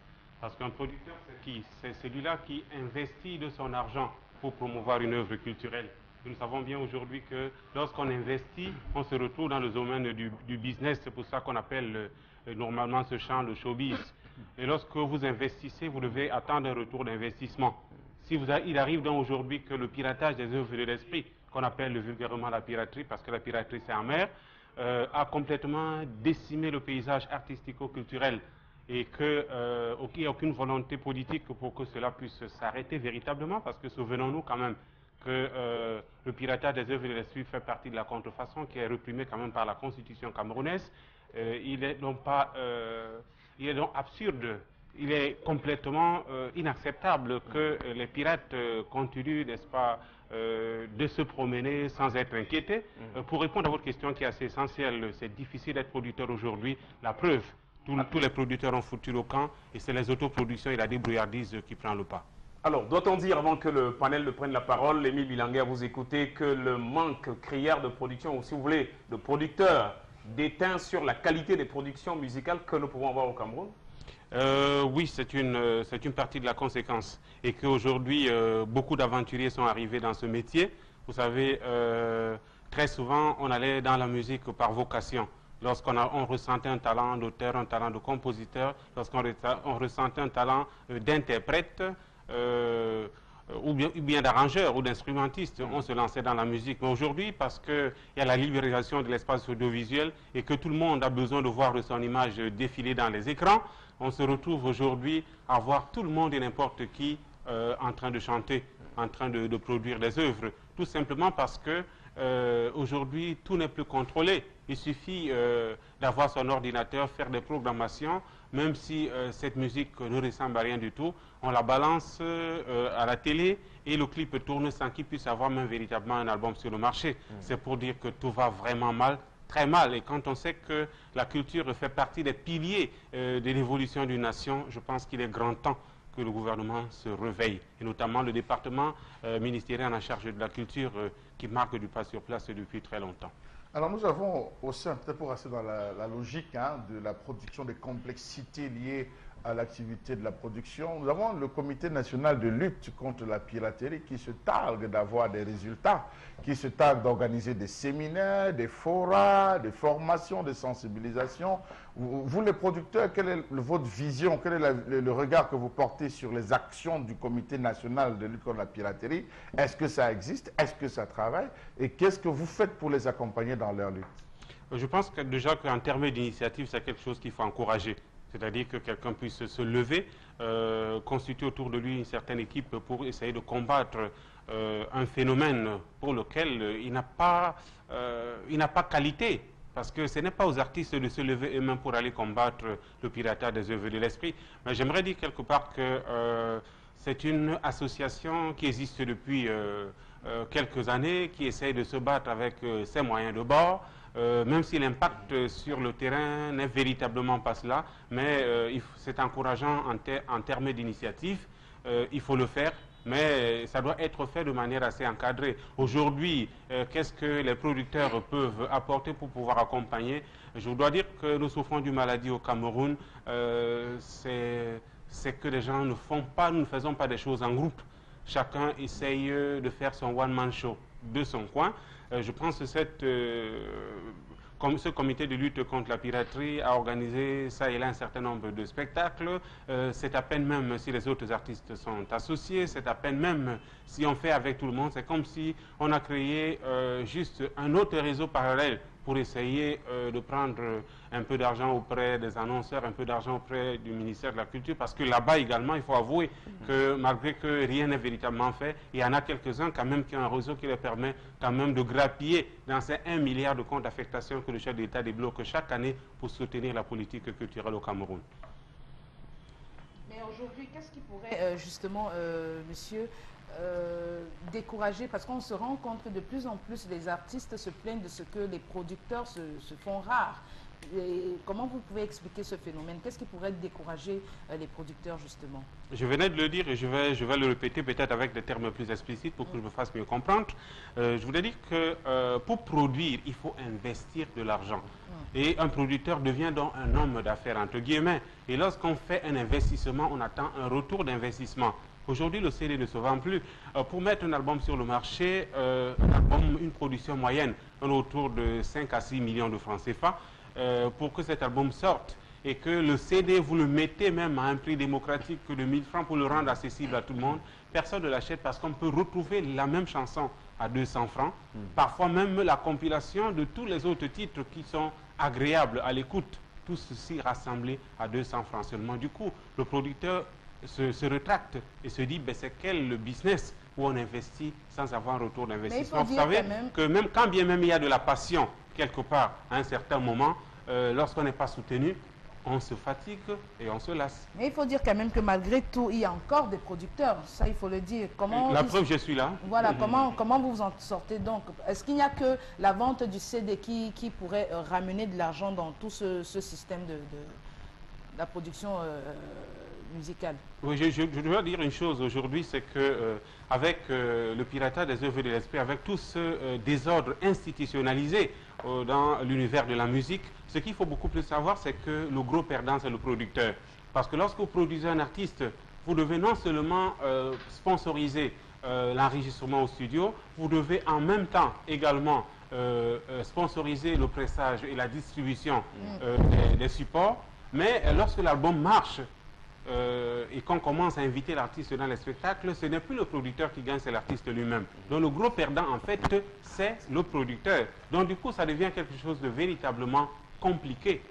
Parce qu'un producteur, c'est qui? C'est celui-là qui investit de son argent pour promouvoir une œuvre culturelle. Nous savons bien aujourd'hui que lorsqu'on investit, on se retrouve dans le domaine du business. C'est pour ça qu'on appelle normalement ce champ le showbiz. Et lorsque vous investissez, vous devez attendre un retour d'investissement. Il arrive donc aujourd'hui que le piratage des œuvres de l'esprit, qu'on appelle vulgairement la piraterie, parce que la piraterie c'est en mer, a complètement décimé le paysage artistico-culturel et qu'il n'y a aucune volonté politique pour que cela puisse s'arrêter véritablement, parce que souvenons-nous quand même que le piratage des œuvres de l'esprit fait partie de la contrefaçon qui est réprimée quand même par la constitution camerounaise. Il est donc absurde, il est complètement inacceptable que les pirates continuent, n'est-ce pas, de se promener sans être inquiétés. Pour répondre à votre question qui est assez essentielle, c'est difficile d'être producteur aujourd'hui. La preuve, tous les producteurs ont foutu le camp et c'est les autoproductions et la débrouillardise qui prend le pas. Alors, doit-on dire, avant que le panel ne prenne la parole, Émile Milanguet, à vous écouter, que le manque criard de production, ou si vous voulez, de producteurs, déteint sur la qualité des productions musicales que nous pouvons avoir au Cameroun? Oui, c'est une partie de la conséquence. Et qu'aujourd'hui, beaucoup d'aventuriers sont arrivés dans ce métier. Vous savez, très souvent, on allait dans la musique par vocation. Lorsqu'on ressentait un talent d'auteur, un talent de compositeur, lorsqu'on ressentait un talent d'interprète, ou bien d'arrangeur ou d'instrumentiste, on se lançait dans la musique. Mais aujourd'hui, parce qu'il y a la libéralisation de l'espace audiovisuel et que tout le monde a besoin de voir son image défiler dans les écrans, on se retrouve aujourd'hui à voir tout le monde et n'importe qui en train de chanter, en train de produire des œuvres. Tout simplement parce que aujourd'hui, tout n'est plus contrôlé. Il suffit d'avoir son ordinateur, faire des programmations, même si cette musique ne ressemble à rien du tout, on la balance à la télé et le clip tourne sans qu'il puisse avoir même véritablement un album sur le marché. C'est pour dire que tout va vraiment mal, très mal. Et quand on sait que la culture fait partie des piliers de l'évolution d'une nation, je pense qu'il est grand temps que le gouvernement se réveille, et notamment le département ministériel en charge de la culture qui marque du pas sur place depuis très longtemps. Alors nous avons au sein, peut-être pour rester dans la logique de la production, des complexités liées à l'activité de la production, nous avons le Comité national de lutte contre la piraterie qui se targue d'avoir des résultats, qui se targue d'organiser des séminaires, des forats, des formations, des sensibilisations. Vous les producteurs, quelle est votre vision, quel est le regard que vous portez sur les actions du Comité national de lutte contre la piraterie? Est-ce que ça existe? Est-ce que ça travaille? Et qu'est-ce que vous faites pour les accompagner dans leur lutte? Je pense que déjà qu'en termes d'initiative, c'est quelque chose qu'il faut encourager. C'est-à-dire que quelqu'un puisse se lever, constituer autour de lui une certaine équipe pour essayer de combattre un phénomène pour lequel il n'a pas qualité. Parce que ce n'est pas aux artistes de se lever eux-mêmes pour aller combattre le piratage des œuvres de l'esprit. Mais j'aimerais dire quelque part que c'est une association qui existe depuis quelques années, qui essaye de se battre avec ses moyens de bord. Même si l'impact sur le terrain n'est véritablement pas cela, mais c'est encourageant en termes d'initiative. Il faut le faire mais ça doit être fait de manière assez encadrée. Aujourd'hui, qu'est-ce que les producteurs peuvent apporter pour pouvoir accompagner? Je dois dire que nous souffrons d'une maladie au Cameroun, c'est que les gens ne font pas, nous ne faisons pas des choses en groupe. Chacun essaye de faire son one-man show de son coin. Je pense que ce comité de lutte contre la piraterie a organisé ça et là un certain nombre de spectacles. C'est à peine même si les autres artistes sont associés, c'est à peine même si on fait avec tout le monde. C'est comme si on a créé juste un autre réseau parallèle pour essayer de prendre un peu d'argent auprès des annonceurs, un peu d'argent auprès du ministère de la Culture, parce que là-bas également, il faut avouer que malgré que rien n'est véritablement fait, il y en a quelques-uns quand même qui ont un réseau qui leur permet quand même de grappiller dans ces 1 milliard de comptes d'affectation que le chef d'État débloque chaque année pour soutenir la politique culturelle au Cameroun. Mais aujourd'hui, qu'est-ce qui pourrait justement, monsieur, décourager, parce qu'on se rend compte que de plus en plus les artistes se plaignent de ce que les producteurs se font rares. Et comment vous pouvez expliquer ce phénomène? Qu'est-ce qui pourrait décourager les producteurs justement? Je venais de le dire et je vais le répéter peut-être avec des termes plus explicites pour que je me fasse mieux comprendre. Je voulais dire que pour produire, il faut investir de l'argent. Et un producteur devient donc un homme d'affaires entre guillemets. Et lorsqu'on fait un investissement, on attend un retour d'investissement. Aujourd'hui, le CD ne se vend plus. Pour mettre un album sur le marché, une production moyenne, autour de 5 à 6 millions de francs CFA, pour que cet album sorte et que le CD, vous le mettez même à un prix démocratique que de 1000 francs pour le rendre accessible à tout le monde, personne ne l'achète parce qu'on peut retrouver la même chanson à 200 francs, parfois même la compilation de tous les autres titres qui sont agréables à l'écoute, tout ceci rassemblé à 200 francs seulement. Du coup, le producteur se rétracte et se dit ben, c'est quel le business où on investit sans avoir un retour d'investissement. Vous savez que même quand bien même il y a de la passion quelque part à un certain moment, lorsqu'on n'est pas soutenu, on se fatigue et on se lasse. Mais il faut dire quand même que malgré tout, il y a encore des producteurs. Ça, il faut le dire. La preuve, je suis là. Voilà, comment vous vous en sortez donc? Est-ce qu'il n'y a que la vente du CD qui pourrait ramener de l'argent dans tout ce système de la production musicale? Oui, je dois dire une chose aujourd'hui, c'est que avec le piratage des œuvres de l'esprit, avec tout ce désordre institutionnalisé dans l'univers de la musique, ce qu'il faut beaucoup plus savoir, c'est que le gros perdant, c'est le producteur. Parce que lorsque vous produisez un artiste, vous devez non seulement sponsoriser l'enregistrement au studio, vous devez en même temps également sponsoriser le pressage et la distribution des supports. Mais lorsque l'album marche, et qu'on commence à inviter l'artiste dans les spectacles, ce n'est plus le producteur qui gagne, c'est l'artiste lui-même. Donc le gros perdant, en fait, c'est le producteur. Donc du coup, ça devient quelque chose de véritablement compliqué.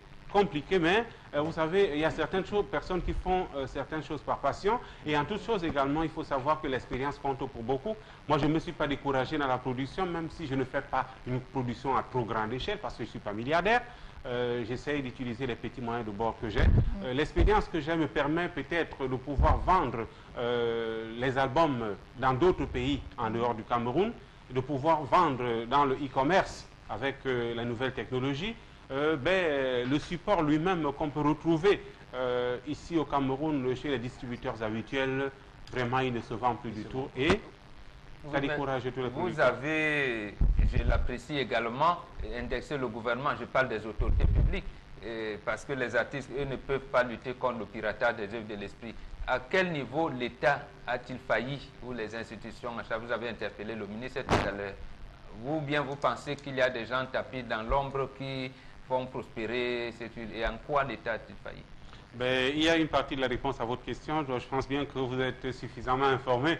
Mais vous savez, il y a certaines personnes qui font certaines choses par passion. Et en toute chose également, il faut savoir que l'expérience compte pour beaucoup. Moi, je ne me suis pas découragé dans la production, même si je ne fais pas une production à trop grande échelle, parce que je ne suis pas milliardaire. J'essaye d'utiliser les petits moyens de bord que j'ai. L'expérience que j'ai me permet peut-être de pouvoir vendre les albums dans d'autres pays en dehors du Cameroun, de pouvoir vendre dans le e-commerce avec la nouvelle technologie. Le support lui-même qu'on peut retrouver ici au Cameroun chez les distributeurs habituels, vraiment il ne se vend plus du tout et ça décourage tous les producteurs. Vous avez, je l'apprécie également, indexé le gouvernement, je parle des autorités publiques, parce que les artistes, eux, ne peuvent pas lutter contre le piratage des œuvres de l'esprit. À quel niveau l'État a-t-il failli, ou les institutions? Vous avez interpellé le ministre tout à l'heure. Ou bien vous pensez qu'il y a des gens tapis dans l'ombre qui font prospérer cette île? Et en quoi l'État a-t-il failli? Il y a une partie de la réponse à votre question. Je pense bien que vous êtes suffisamment informé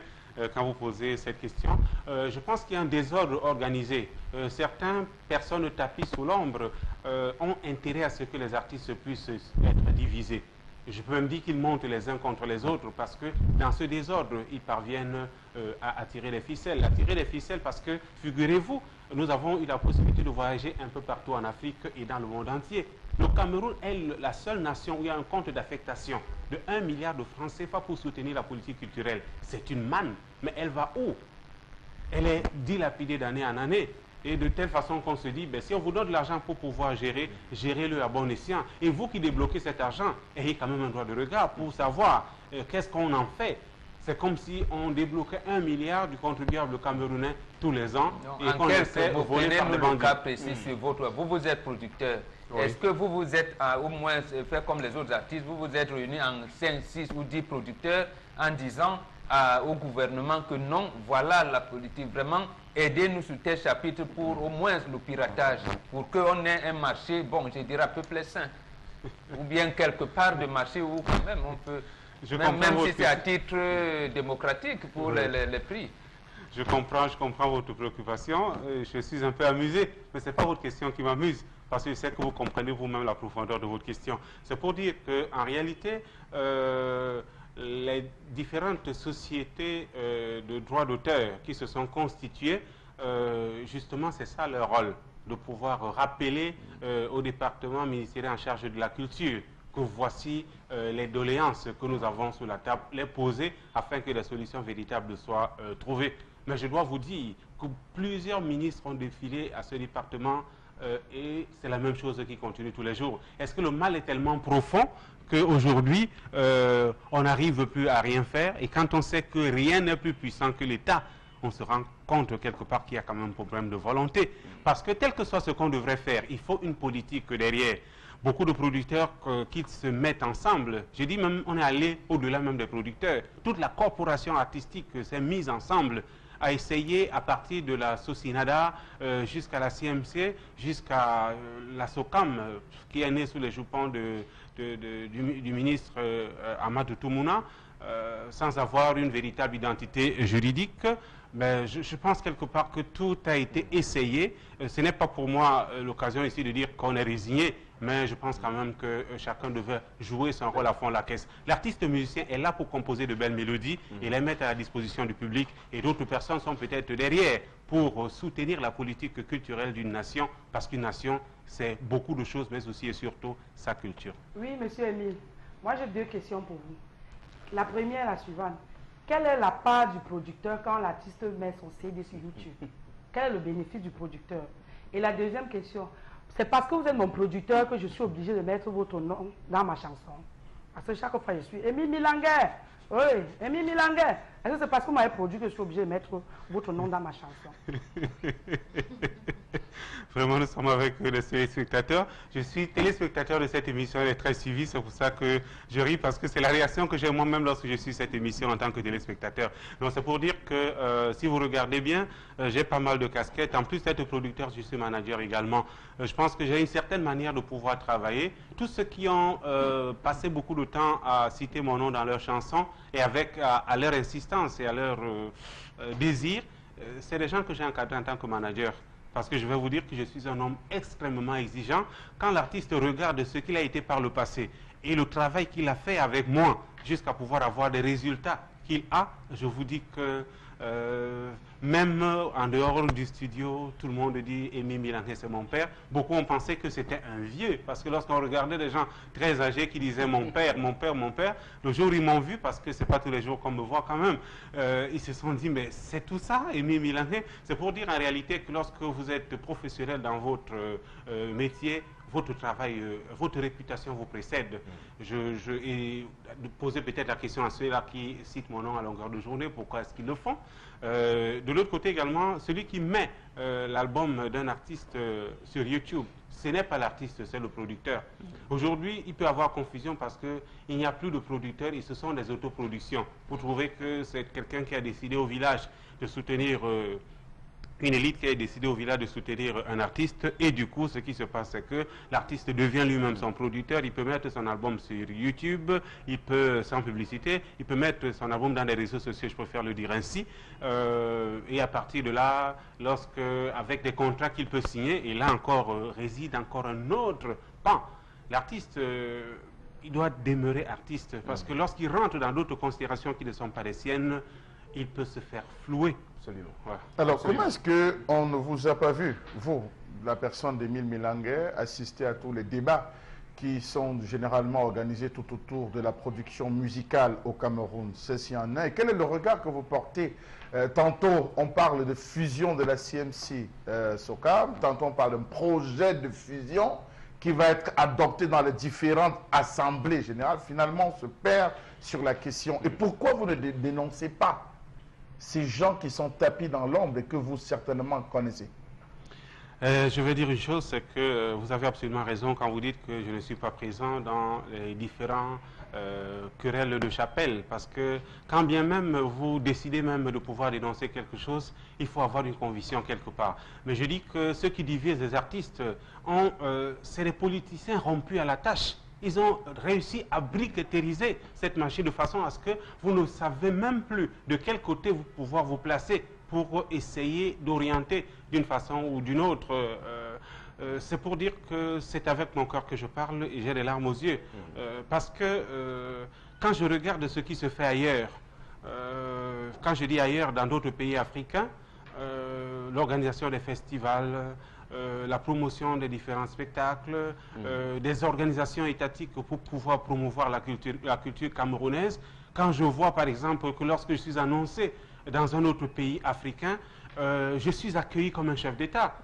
quand vous posez cette question. Je pense qu'il y a un désordre organisé. Certaines personnes tapis sous l'ombre ont intérêt à ce que les artistes puissent être divisés. Je peux même dire qu'ils montent les uns contre les autres parce que dans ce désordre, ils parviennent à attirer les ficelles. Attirer les ficelles parce que, figurez-vous, nous avons eu la possibilité de voyager un peu partout en Afrique et dans le monde entier. Le Cameroun est la seule nation où il y a un compte d'affectation de 1 milliard de francs CFA pour soutenir la politique culturelle. C'est une manne, mais elle va où? Elle est dilapidée d'année en année. Et de telle façon qu'on se dit, si on vous donne de l'argent pour pouvoir gérer, gérez-le à bon escient. Et vous qui débloquez cet argent, ayez quand même un droit de regard pour savoir qu'est-ce qu'on en fait. c'est comme si on débloquait 1 milliard du contribuable camerounais tous les ans et qu'on laissait voler par les bandits. Le cas précis sur votre... Vous êtes producteur. Oui. Est-ce que vous êtes, au moins, fait comme les autres artistes, vous vous êtes réunis en 5, 6 ou 10 producteurs en disant au gouvernement que non, voilà la politique. Vraiment, aidez-nous sur tel chapitre pour au moins le piratage, pour qu'on ait un marché, bon, je dirais à peu près sain. Ou bien quelque part de marché où quand même on peut... Même si c'est à titre démocratique pour les prix. Je comprends votre préoccupation. Je suis un peu amusé, mais ce n'est pas votre question qui m'amuse, parce que je sais que vous comprenez vous-même la profondeur de votre question. C'est pour dire qu'en réalité, les différentes sociétés de droits d'auteur qui se sont constituées, justement, c'est ça leur rôle, de pouvoir rappeler au département ministériel en charge de la culture que voici les doléances que nous avons sur la table, les poser afin que des solutions véritables soient trouvées. Mais je dois vous dire que plusieurs ministres ont défilé à ce département et c'est la même chose qui continue tous les jours. Est-ce que le mal est tellement profond qu'aujourd'hui, on n'arrive plus à rien faire? Et quand on sait que rien n'est plus puissant que l'État, on se rend compte quelque part qu'il y a quand même un problème de volonté. Parce que tel que soit ce qu'on devrait faire, il faut une politique derrière. Beaucoup de producteurs qui se mettent ensemble, je dis même, on est allé au-delà même des producteurs. Toute la corporation artistique s'est mise ensemble à essayer à partir de la Socinada jusqu'à la CMC, jusqu'à la SOCAM, qui est née sous les jupons du ministre Amadou Toumouna, sans avoir une véritable identité juridique. Mais je pense quelque part que tout a été essayé. Ce n'est pas pour moi l'occasion ici de dire qu'on est résigné, mais je pense quand même que chacun devait jouer son rôle à fond la caisse. L'artiste musicien est là pour composer de belles mélodies et les mettre à la disposition du public, et d'autres personnes sont peut-être derrière pour soutenir la politique culturelle d'une nation, parce qu'une nation, c'est beaucoup de choses, mais aussi et surtout sa culture. Oui, monsieur Émile, moi j'ai 2 questions pour vous. La première, la suivante. Quelle est la part du producteur quand l'artiste met son CD sur YouTube? Quel est le bénéfice du producteur? Et la deuxième question, c'est parce que vous êtes mon producteur que je suis obligé de mettre votre nom dans ma chanson. Parce que chaque fois je suis Émile Milanguer. Oui, Émile Milanguer. Est-ce que c'est parce que vous m'avez produit que je suis obligé de mettre votre nom dans ma chanson? Vraiment, nous sommes avec les téléspectateurs. Je suis téléspectateur de cette émission, elle est très suivie, c'est pour ça que je ris, parce que c'est la réaction que j'ai moi-même lorsque je suis cette émission en tant que téléspectateur. Donc c'est pour dire que si vous regardez bien, j'ai pas mal de casquettes. En plus d'être producteur, je suis manager également. Je pense que j'ai une certaine manière de pouvoir travailler. Tous ceux qui ont passé beaucoup de temps à citer mon nom dans leurs chansons et avec à leur insistance et à leur désir, c'est des gens que j'ai encadrés en tant que manager. Parce que je vais vous dire que je suis un homme extrêmement exigeant. Quand l'artiste regarde ce qu'il a été par le passé et le travail qu'il a fait avec moi jusqu'à pouvoir avoir des résultats qu'il a, je vous dis que même en dehors du studio, tout le monde dit Émile Milanguer, c'est mon père. Beaucoup ont pensé que c'était un vieux, parce que lorsqu'on regardait des gens très âgés qui disaient mon père, mon père, mon père, le jour où ils m'ont vu, parce que c'est pas tous les jours qu'on me voit quand même, ils se sont dit mais c'est tout ça, Émile Milanguer? C'est pour dire en réalité que lorsque vous êtes professionnel dans votre métier, votre travail, votre réputation vous précède. Et poser peut-être la question à ceux-là qui citent mon nom à longueur de journée, pourquoi est-ce qu'ils le font? De l'autre côté également, celui qui met l'album d'un artiste sur YouTube, ce n'est pas l'artiste, c'est le producteur. Aujourd'hui, il peut y avoir confusion parce qu'il n'y a plus de producteurs et ce sont des autoproductions. Vous trouvez que c'est quelqu'un qui a décidé au village de soutenir une élite qui a décidé au village de soutenir un artiste, et du coup ce qui se passe c'est que l'artiste devient lui-même son producteur. Il peut mettre son album sur YouTube, il peut, sans publicité, il peut mettre son album dans les réseaux sociaux, je préfère le dire ainsi, et à partir de là, avec des contrats qu'il peut signer, et là encore réside encore un autre pan. L'artiste il doit demeurer artiste, parce que lorsqu'il rentre dans d'autres considérations qui ne sont pas les siennes, il peut se faire flouer. Absolument. Ouais. Alors, comment est-ce qu'on ne vous a pas vu, vous, la personne d'Émile Milanguer, assister à tous les débats qui sont généralement organisés tout autour de la production musicale au Cameroun? C'est s'il y en a. Et quel est le regard que vous portez? Tantôt, on parle de fusion de la CMC SOCAM, tantôt on parle d'un projet de fusion. qui va être adopté dans les différentes assemblées générales, finalement, on se perd sur la question. Et pourquoi vous ne dénoncez pas ces gens qui sont tapis dans l'ombre et que vous certainement connaissez? Je veux dire une chose, c'est que vous avez absolument raison quand vous dites que je ne suis pas présent dans les différents querelles de chapelle, parce que quand bien même vous décidez même de pouvoir dénoncer quelque chose, il faut avoir une conviction quelque part. Mais je dis que ceux qui divisent les artistes, c'est les politiciens rompus à la tâche. Ils ont réussi à briquetériser cette machine de façon à ce que vous ne savez même plus de quel côté vous pouvoir vous placer pour essayer d'orienter d'une façon ou d'une autre. C'est pour dire que c'est avec mon cœur que je parle et j'ai des larmes aux yeux. Parce que quand je regarde ce qui se fait ailleurs, quand je dis ailleurs, dans d'autres pays africains, l'organisation des festivals, la promotion des différents spectacles, des organisations étatiques pour pouvoir promouvoir la culture camerounaise. Quand je vois par exemple que lorsque je suis annoncé dans un autre pays africain, je suis accueilli comme un chef d'État.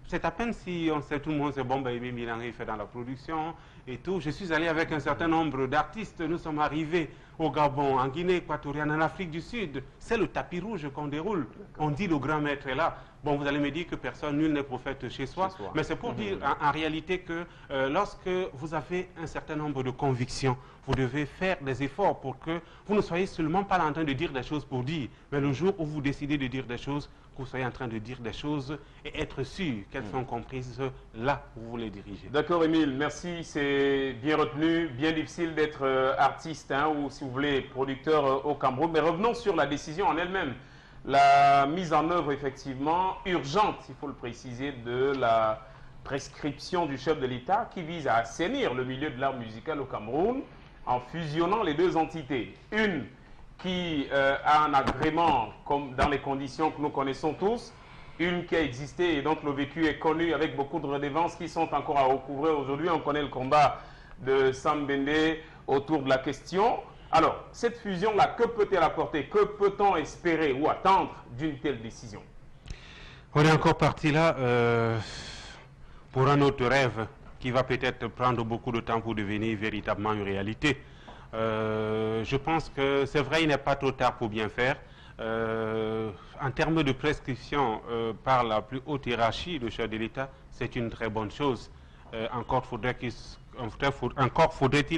C'est à peine si on sait, tout le monde sait, bon, ben, Aimé Milangué fait dans la production et tout. Je suis allé avec un certain nombre d'artistes. Nous sommes arrivés au Gabon, en Guinée équatoriale, en Afrique du Sud. C'est le tapis rouge qu'on déroule. On dit le grand maître est là. Bon, vous allez me dire que personne, nul n'est prophète chez soi. Mais c'est pour dire en réalité que lorsque vous avez un certain nombre de convictions, vous devez faire des efforts pour que vous ne soyez seulement pas en train de dire des choses pour dire, mais le jour où vous décidez de dire des choses, que vous soyez en train de dire des choses et être sûr qu'elles sont comprises là où vous les dirigez. D'accord, Émile, merci. C'est bien retenu, bien difficile d'être artiste ou, si vous voulez, producteur au Cameroun. Mais revenons sur la décision en elle-même. La mise en œuvre, effectivement, urgente, il faut le préciser, de la prescription du chef de l'État qui vise à assainir le milieu de l'art musical au Cameroun en fusionnant les deux entités. Une qui a un agrément comme dans les conditions que nous connaissons tous, une qui a existé et donc le vécu est connu avec beaucoup de redevances qui sont encore à recouvrir aujourd'hui. On connaît le combat de Sam Bende autour de la question. Alors, cette fusion-là, que peut-elle apporter? Que peut-on espérer ou attendre d'une telle décision? On est encore parti là pour un autre rêve qui va peut-être prendre beaucoup de temps pour devenir véritablement une réalité. Je pense que c'est vrai, il n'est pas trop tard pour bien faire. En termes de prescription par la plus haute hiérarchie, le chef de l'État, c'est une très bonne chose. Encore faudrait-il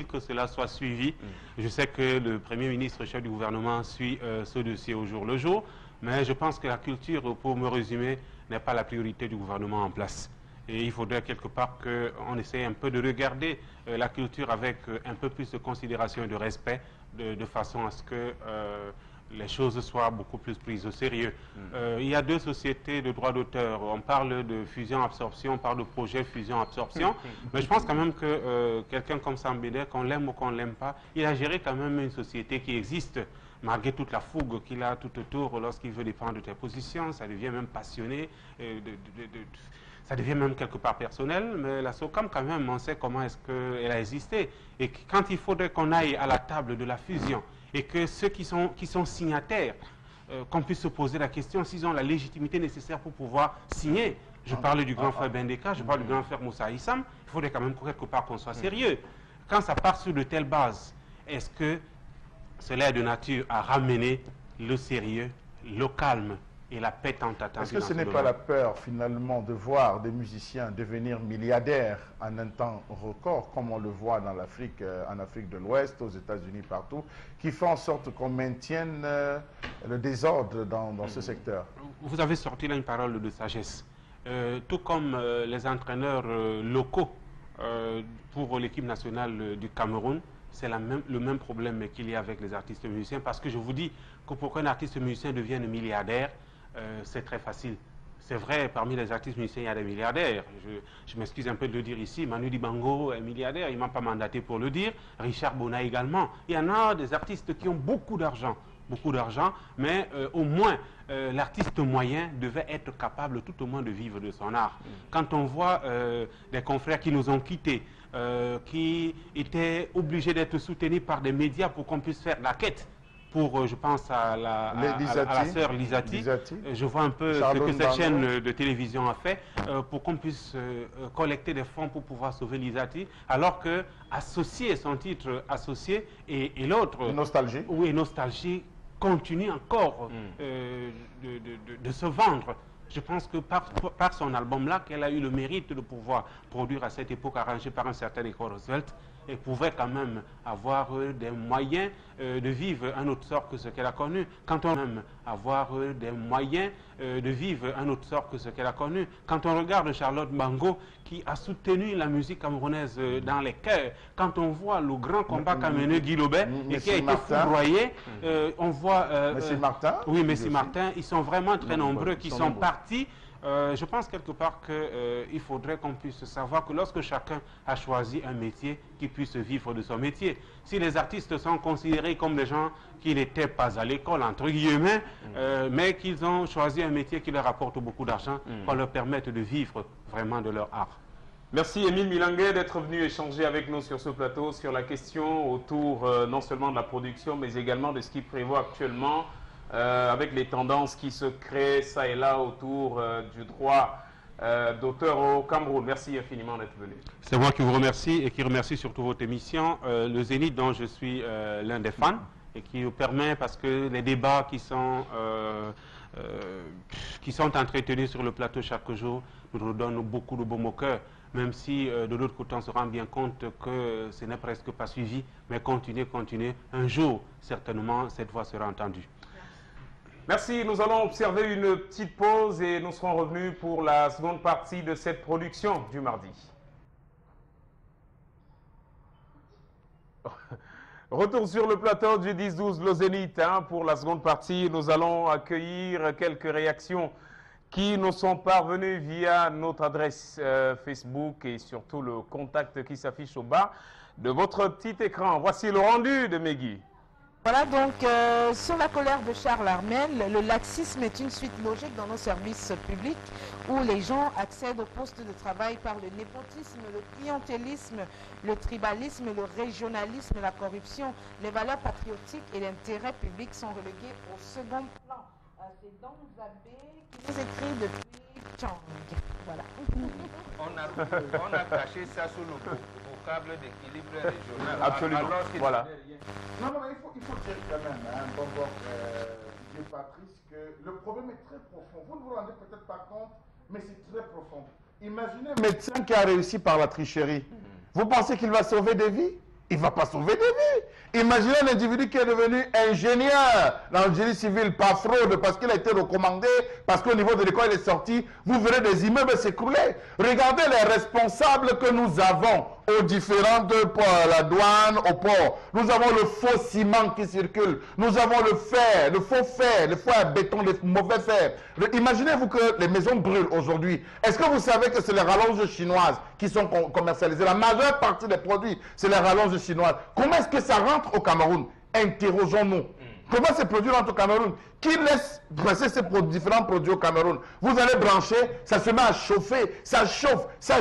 que cela soit suivi. Je sais que le Premier ministre, chef du gouvernement, suit ce dossier au jour le jour, mais je pense que la culture, pour me résumer, n'est pas la priorité du gouvernement en place. Et il faudrait quelque part qu'on essaie un peu de regarder la culture avec un peu plus de considération et de respect, de façon à ce que les choses soient beaucoup plus prises au sérieux. Il y a deux sociétés de droits d'auteur. On parle de fusion-absorption, on parle de projet fusion-absorption. Mais je pense quand même que quelqu'un comme Sam Bende, qu'on l'aime ou qu'on ne l'aime pas, il a géré quand même une société qui existe. Malgré toute la fougue qu'il a tout autour lorsqu'il veut défendre de tes positions, ça devient même passionné. Ça devient même quelque part personnel, mais la SOCAM, quand même, on sait comment est-ce qu'elle a existé. Et quand il faudrait qu'on aille à la table de la fusion, et que ceux qui sont signataires, qu'on puisse se poser la question s'ils ont la légitimité nécessaire pour pouvoir signer. Je parle du grand frère Bendeka, je parle du grand frère Moussa Issam, il faudrait quand même quelque part qu'on soit sérieux. Quand ça part sur de telles bases, est-ce que cela est de nature à ramener le sérieux, le calme et la paix tant attendue? Est-ce que ce n'est pas la peur finalement de voir des musiciens devenir milliardaires en un temps record, comme on le voit dans l'Afrique, en Afrique de l'Ouest, aux États-Unis, partout, qui fait en sorte qu'on maintienne le désordre dans ce secteur? Vous avez sorti là une parole de sagesse. Tout comme les entraîneurs locaux pour l'équipe nationale du Cameroun, c'est le même problème qu'il y a avec les artistes musiciens, parce que je vous dis que pour qu'un artiste musicien devienne milliardaire, c'est très facile. C'est vrai, parmi les artistes musiciens, il y a des milliardaires. Je m'excuse un peu de le dire ici. Manu Dibango est milliardaire, il ne m'a pas mandaté pour le dire. Richard Bona également. Il y en a des artistes qui ont beaucoup d'argent, mais au moins, l'artiste moyen devait être capable tout au moins de vivre de son art. Quand on voit des confrères qui nous ont quittés, qui étaient obligés d'être soutenus par des médias pour qu'on puisse faire la quête, pour, je pense à la sœur Lisati. Je vois un peu ce que cette chaîne de télévision a fait pour qu'on puisse collecter des fonds pour pouvoir sauver Lisati, alors que associé, son titre associé, et l'autre... Nostalgie. Oui, Nostalgie continue encore de se vendre. Je pense que par son album-là, qu'elle a eu le mérite de pouvoir produire à cette époque, arrangé par un certain École Roosevelt, et pouvait quand même avoir des moyens de vivre un autre sort que ce qu'elle a connu. Quand on aime avoir des moyens de vivre un autre sort que ce qu'elle a connu. Quand on regarde Charlotte Bango, qui a soutenu la musique camerounaise dans les cœurs, quand on voit le grand combat qu'a mené Guy Lobet et qui a été foudroyé, on voit... Messi Martin. Oui, Messi Martin, ils sont vraiment très nombreux qui sont partis. Je pense quelque part qu'il faudrait qu'on puisse savoir que lorsque chacun a choisi un métier, qu'il puisse vivre de son métier. Si les artistes sont considérés comme des gens qui n'étaient pas à l'école, entre guillemets, mais qu'ils ont choisi un métier qui leur apporte beaucoup d'argent, qu'on leur permette de vivre vraiment de leur art. Merci Émile Milanguet d'être venu échanger avec nous sur ce plateau sur la question autour non seulement de la production, mais également de ce qui prévoit actuellement avec les tendances qui se créent ça et là autour du droit d'auteur au Cameroun. Merci infiniment d'être venu. C'est moi qui vous remercie et qui remercie surtout votre émission, le Zénith dont je suis l'un des fans et qui nous permet, parce que les débats qui sont entretenus sur le plateau chaque jour nous donnent beaucoup de baume au cœur, même si de l'autre côté on se rend bien compte que ce n'est presque pas suivi, mais continuez, un jour certainement cette voix sera entendue. Merci, nous allons observer une petite pause et nous serons revenus pour la seconde partie de cette production du mardi. Retour sur le plateau du 10-12 Le Zénith. Pour la seconde partie, nous allons accueillir quelques réactions qui nous sont parvenues via notre adresse Facebook et surtout le contact qui s'affiche au bas de votre petit écran. Voici le rendu de Megui. Voilà donc sur la colère de Charles Armel, le laxisme est une suite logique dans nos services publics où les gens accèdent aux postes de travail par le népotisme, le clientélisme, le tribalisme, le régionalisme, la corruption. Les valeurs patriotiques et l'intérêt public sont relégués au second plan. C'est Don Zabé qui nous écrit depuis Chang. Voilà. On a caché ça sous le vocable d'équilibre régional. Absolument. Voilà. Non, il faut dire quand même, Didier Patrice, que le problème est très profond. Vous ne vous rendez peut-être pas compte, mais c'est très profond. Imaginez un médecin qui a réussi par la tricherie. Vous pensez qu'il va sauver des vies? Il ne va pas sauver des vies. Imaginez un individu qui est devenu ingénieur dans le génie civil par fraude parce qu'il a été recommandé, parce qu'au niveau de l'école il est sorti. Vous verrez des immeubles s'écrouler. Regardez les responsables que nous avons aux différentes ports, la douane, au port. Nous avons le faux ciment qui circule. Nous avons le fer, le faux fer, le faux à béton, le mauvais fer. Imaginez-vous que les maisons brûlent aujourd'hui. Est-ce que vous savez que c'est les rallonges chinoises qui sont commercialisées? La majeure partie des produits, c'est les rallonges chinoises. Comment est-ce que ça rentre au Cameroun? Interrogeons-nous. Comment ces produits rentrent au Cameroun? Qui laisse passer ces différents produits au Cameroun? Vous allez brancher, ça se met à chauffer, ça chauffe, ça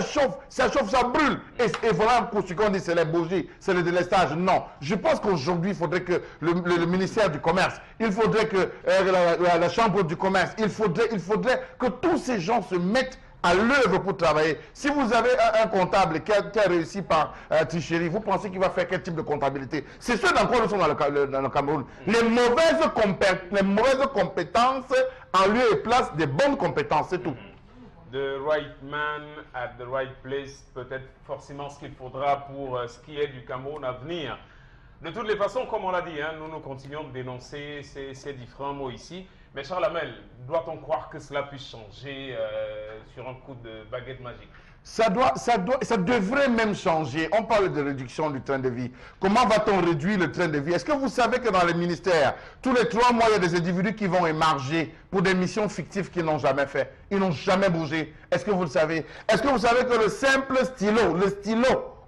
brûle. Et voilà un coup, ce qu'on dit, c'est les bougies, c'est le délestage. Non. Je pense qu'aujourd'hui, il faudrait que le ministère du Commerce, il faudrait que la Chambre du Commerce, il faudrait que tous ces gens se mettent à l'œuvre pour travailler. Si vous avez un comptable qui a réussi par tricherie, vous pensez qu'il va faire quel type de comptabilité? C'est ce dans quoi nous sommes dans le Cameroun. Les mauvaises compétences en lieu et place des bonnes compétences, c'est tout. The right man at the right place, peut-être forcément ce qu'il faudra pour ce qui est du Cameroun à venir. De toutes les façons, comme on l'a dit, nous continuons de dénoncer ces différents mots ici. Mais Charles Armel, doit-on croire que cela puisse changer sur un coup de baguette magique? Ça devrait même changer. On parle de réduction du train de vie. Comment va-t-on réduire le train de vie? Est-ce que vous savez que dans les ministères, tous les 3 mois, il y a des individus qui vont émarger pour des missions fictives qu'ils n'ont jamais fait? Ils n'ont jamais bougé. Est-ce que vous le savez? Est-ce que vous savez que le simple stylo,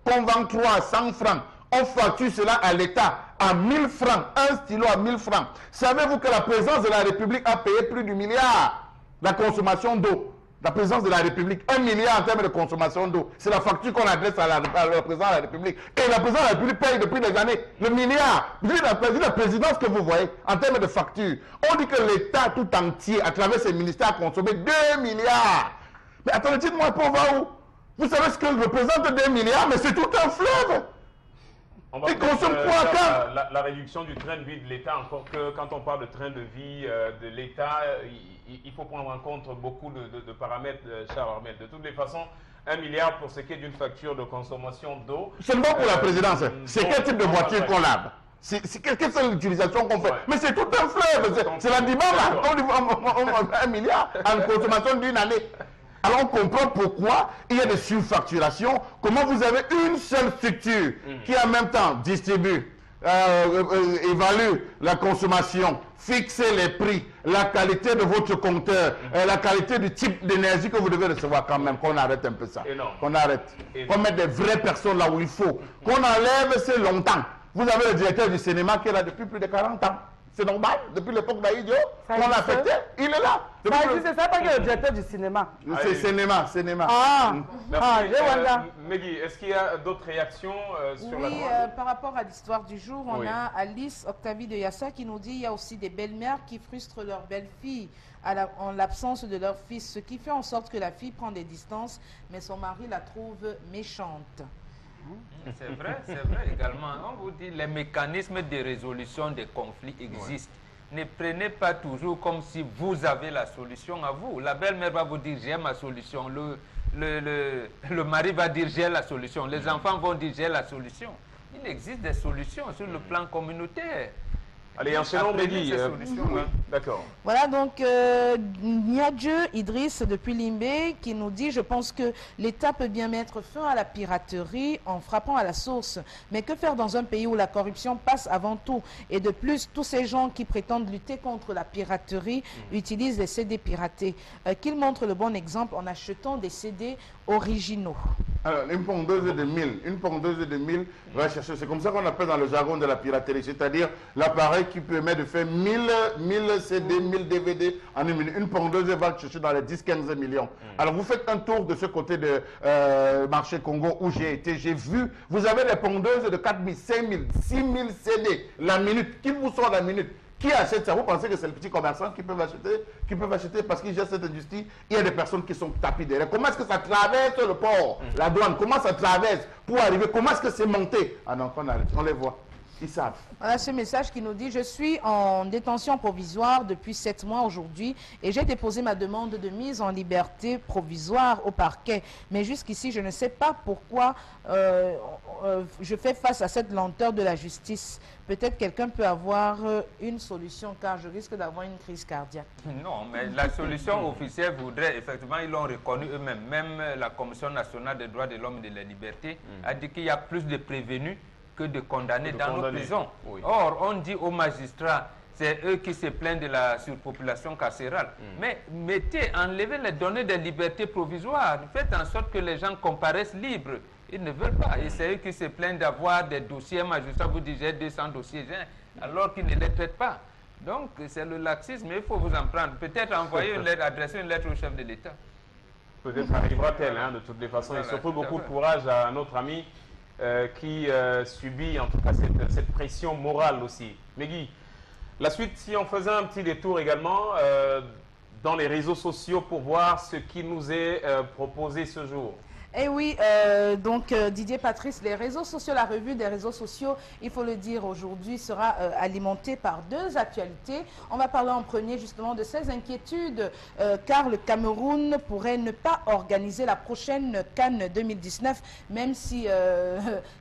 qu'on vend 300 francs, on facture cela à l'État à 1000 francs, un stylo à 1000 francs. Savez-vous que la présidence de la République a payé plus du milliard la consommation d'eau? La présidence de la République, 1 milliard en termes de consommation d'eau. C'est la facture qu'on adresse à la présidence de la République. Et la présidence de la République paye depuis des années le milliard. Vu la présidence que vous voyez en termes de facture, on dit que l'État tout entier, à travers ses ministères, a consommé 2 milliards. Mais attendez, dites-moi, pour va où? Vous savez ce que représente 2 milliards, mais c'est tout un fleuve. On va la réduction du train de vie de l'État, encore que quand on parle de train de vie de l'État, il faut prendre en compte beaucoup de paramètres, cher Armel. De toutes les façons, 1 milliard pour ce qui est d'une facture de consommation d'eau. Seulement pour la présidence. C'est quel type de voiture qu'on lave? Quelle est l'utilisation qu'on fait? Mais c'est tout un fleuve. C'est la dimanche là. On 1 milliard en consommation d'une année. Alors on comprend pourquoi il y a des surfacturations. Comment vous avez une seule structure qui en même temps distribue, évalue la consommation, fixe les prix, la qualité de votre compteur, la qualité du type d'énergie que vous devez recevoir quand même, qu'on arrête un peu ça. Qu'on arrête. Qu'on mette des vraies personnes là où il faut. Qu'on enlève c'est longtemps. Vous avez le directeur du cinéma qui est là depuis plus de 40 ans. C'est normal, depuis l'époque d'Aïdio, on l'a affecté, il est là. C'est ça pas que le directeur du cinéma. C'est cinéma. Meggy, est-ce qu'il y a d'autres réactions sur la droite? Par rapport à l'histoire du jour, on a Alice Octavie de Yassa qui nous dit qu'il y a aussi des belles-mères qui frustrent leur belle-fille en l'absence de leur fils, ce qui fait en sorte que la fille prend des distances, mais son mari la trouve méchante. C'est vrai également. On vous dit les mécanismes de résolution des conflits existent. Ne prenez pas toujours comme si vous avez la solution à vous. La belle-mère va vous dire j'ai ma solution. Le mari va dire j'ai la solution. Les enfants vont dire j'ai la solution. Il existe des solutions sur le plan communautaire. Allez, enchaînons, Meggy. D'accord. Voilà, donc, Niadje Idriss depuis Limbé qui nous dit « Je pense que l'État peut bien mettre fin à la piraterie en frappant à la source. Mais que faire dans un pays où la corruption passe avant tout? Et de plus, tous ces gens qui prétendent lutter contre la piraterie utilisent des CD piratés. Qu'ils montrent le bon exemple en achetant des CD originaux. » Alors, une pondeuse de 1000 va chercher. C'est comme ça qu'on appelle dans le jargon de la piraterie, c'est-à-dire l'appareil qui permet de faire 1000 CD, 1000 DVD en une minute. Une pondeuse va chercher dans les 10-15 millions. Alors, vous faites un tour de ce côté de marché Congo où j'ai été, j'ai vu, vous avez des pondeuses de 4000, 5000, 6000 CD la minute. Qui vous sort la minute? Qui achète ça? Vous pensez que c'est les petits commerçants qui peuvent acheter parce qu'ils gèrent cette industrie? Il y a des personnes qui sont tapées derrière. Comment est-ce que ça traverse le port, la douane? Comment ça traverse pour arriver? Comment est-ce que c'est monté? Ah non, on les voit. Ils savent. Voilà ce message qui nous dit « Je suis en détention provisoire depuis 7 mois aujourd'hui et j'ai déposé ma demande de mise en liberté provisoire au parquet. Mais jusqu'ici, je ne sais pas pourquoi je fais face à cette lenteur de la justice. Peut-être quelqu'un peut avoir une solution car je risque d'avoir une crise cardiaque. » Non, mais la solution officielle voudrait, effectivement, ils l'ont reconnu eux-mêmes. Même la Commission nationale des droits de l'homme et de la liberté a dit qu'il y a plus de prévenus que de condamnés dans nos prisons. Oui. Or, on dit aux magistrats, c'est eux qui se plaignent de la surpopulation carcérale. Mais enlevez les données de liberté provisoire. Faites en sorte que les gens comparaissent libres. Ils ne veulent pas. Et c'est eux qui se plaignent d'avoir des dossiers. Magistrat vous dit j'ai 200 dossiers, alors qu'ils ne les traitent pas. Donc, c'est le laxisme. Il faut vous en prendre. Peut-être envoyer une lettre, adresser une lettre au chef de l'État. Peut-être arrivera-t-elle, de toutes les façons. Et surtout, beaucoup de courage à notre ami qui subit en tout cas cette pression morale aussi. Meggy, la suite, si on faisait un petit détour également dans les réseaux sociaux pour voir ce qui nous est proposé ce jour. Eh oui, donc Didier Patrice, les réseaux sociaux, la revue des réseaux sociaux, il faut le dire aujourd'hui, sera alimentée par 2 actualités. On va parler en premier justement de ces inquiétudes, car le Cameroun pourrait ne pas organiser la prochaine CAN 2019, même si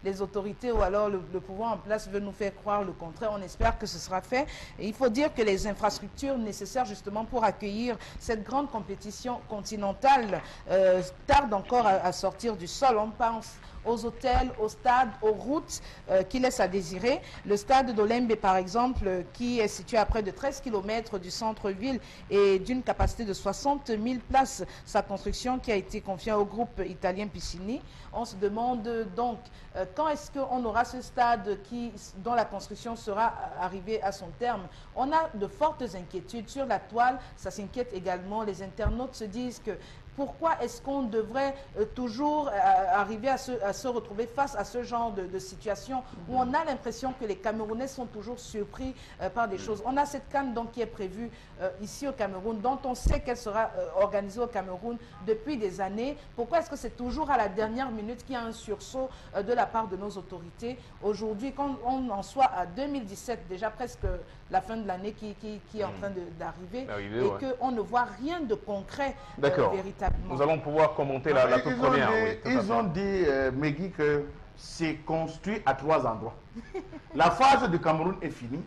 les autorités ou alors le pouvoir en place veut nous faire croire le contraire. On espère que ce sera fait. Et il faut dire que les infrastructures nécessaires justement pour accueillir cette grande compétition continentale tardent encore à sortir du sol. On pense aux hôtels, aux stades, aux routes qui laissent à désirer. Le stade d'Olembe, par exemple, qui est situé à près de 13 km du centre-ville et d'une capacité de 60 000 places, sa construction qui a été confiée au groupe italien Piscini. On se demande donc quand est-ce qu'on aura ce stade dont la construction sera arrivée à son terme. On a de fortes inquiétudes sur la toile, ça s'inquiète également. Les internautes se disent que Pourquoi est-ce qu'on devrait toujours arriver à se retrouver face à ce genre de situation où on a l'impression que les Camerounais sont toujours surpris par des choses. On a cette CAN donc qui est prévue ici au Cameroun, dont on sait qu'elle sera organisée au Cameroun depuis des années. Pourquoi est-ce que c'est toujours à la dernière minute qu'il y a un sursaut de la part de nos autorités? Aujourd'hui, quand on en soit à 2017, déjà presque la fin de l'année qui est en train d'arriver, et qu'on ne voit rien de concret véritablement. Nous allons pouvoir commenter la toute première. Ils ont dit, Megui, que c'est construit à 3 endroits. La phase du Cameroun est finie.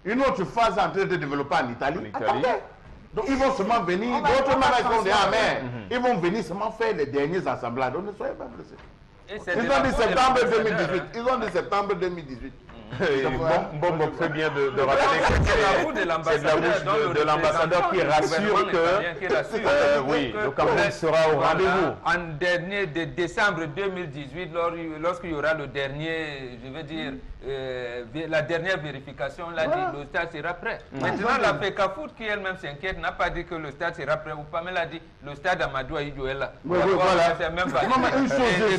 Une autre phase est en train de développer en Italie. Donc ils vont seulement venir, d'autres vont dire, ah mais, ils vont venir seulement faire les derniers assemblages. Donc ne soyez pas pressés. Ils ont dit septembre 2018. Ils ont dit septembre 2018. Bon, fait bien de rappeler que c'est la bouche de l'ambassadeur qui rassure que oui, le Cameroun sera au rendez-vous. En dernier de décembre 2018, lorsqu'il y aura le dernier, je veux dire, la dernière vérification, on l'a dit, le stade sera prêt. Maintenant, la FECAFOOT qui elle-même s'inquiète n'a pas dit que le stade sera prêt ou pas, mais elle a dit le stade Amadou Ahidjo est là. C'est même pas.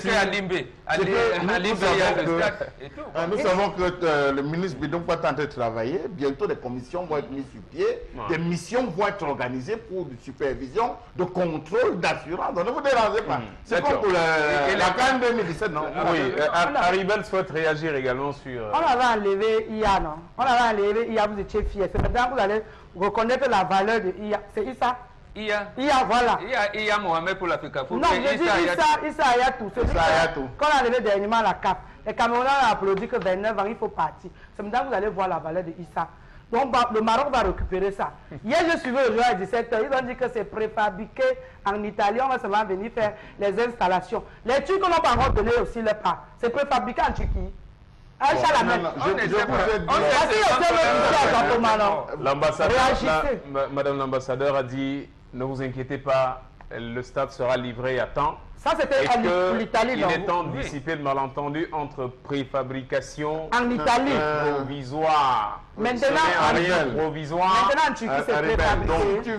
C'est à Limbé. À Limbé, il y a le stade et tout. Nous savons que le ministre Bidon est en train de travailler. Bientôt, des commissions vont être mises sur pied. Des missions vont être organisées pour de supervision, de contrôle, d'assurance. Donc, ne vous dérangez pas. C'est comme pour la CAN 2017, non? Oui, Haribel souhaite réagir également sur... On avait enlevé IA, non? On avait enlevé IA, vous étiez fiers. C'est maintenant que vous allez reconnaître la valeur de IA. C'est Issa? IA, voilà. IA Mohamed pour la FECAFOOT. Non, je dis Issa Ayatou. Quand on a enlevé dernièrement la CAF, les Camerounais ont applaudi que 29 ans, il faut partir. C'est maintenant que vous allez voir la valeur de Issa. Donc, le Maroc va récupérer ça. Hier, je suivais aujourd'hui à 17h. Ils ont dit que c'est préfabriqué en Italie. On va seulement venir faire les installations. Les Turcs n'ont pas encore donné aussi le pas. C'est préfabriqué en Turquie. Madame l'ambassadeur a dit, ne vous inquiétez pas, le stade sera livré à temps. Ça, c'était en l'Italie. Il est temps de dissiper le malentendu entre préfabrication en Italie provisoire. Maintenant, provisoire. Maintenant, en Turquie, c'est préfabriqué.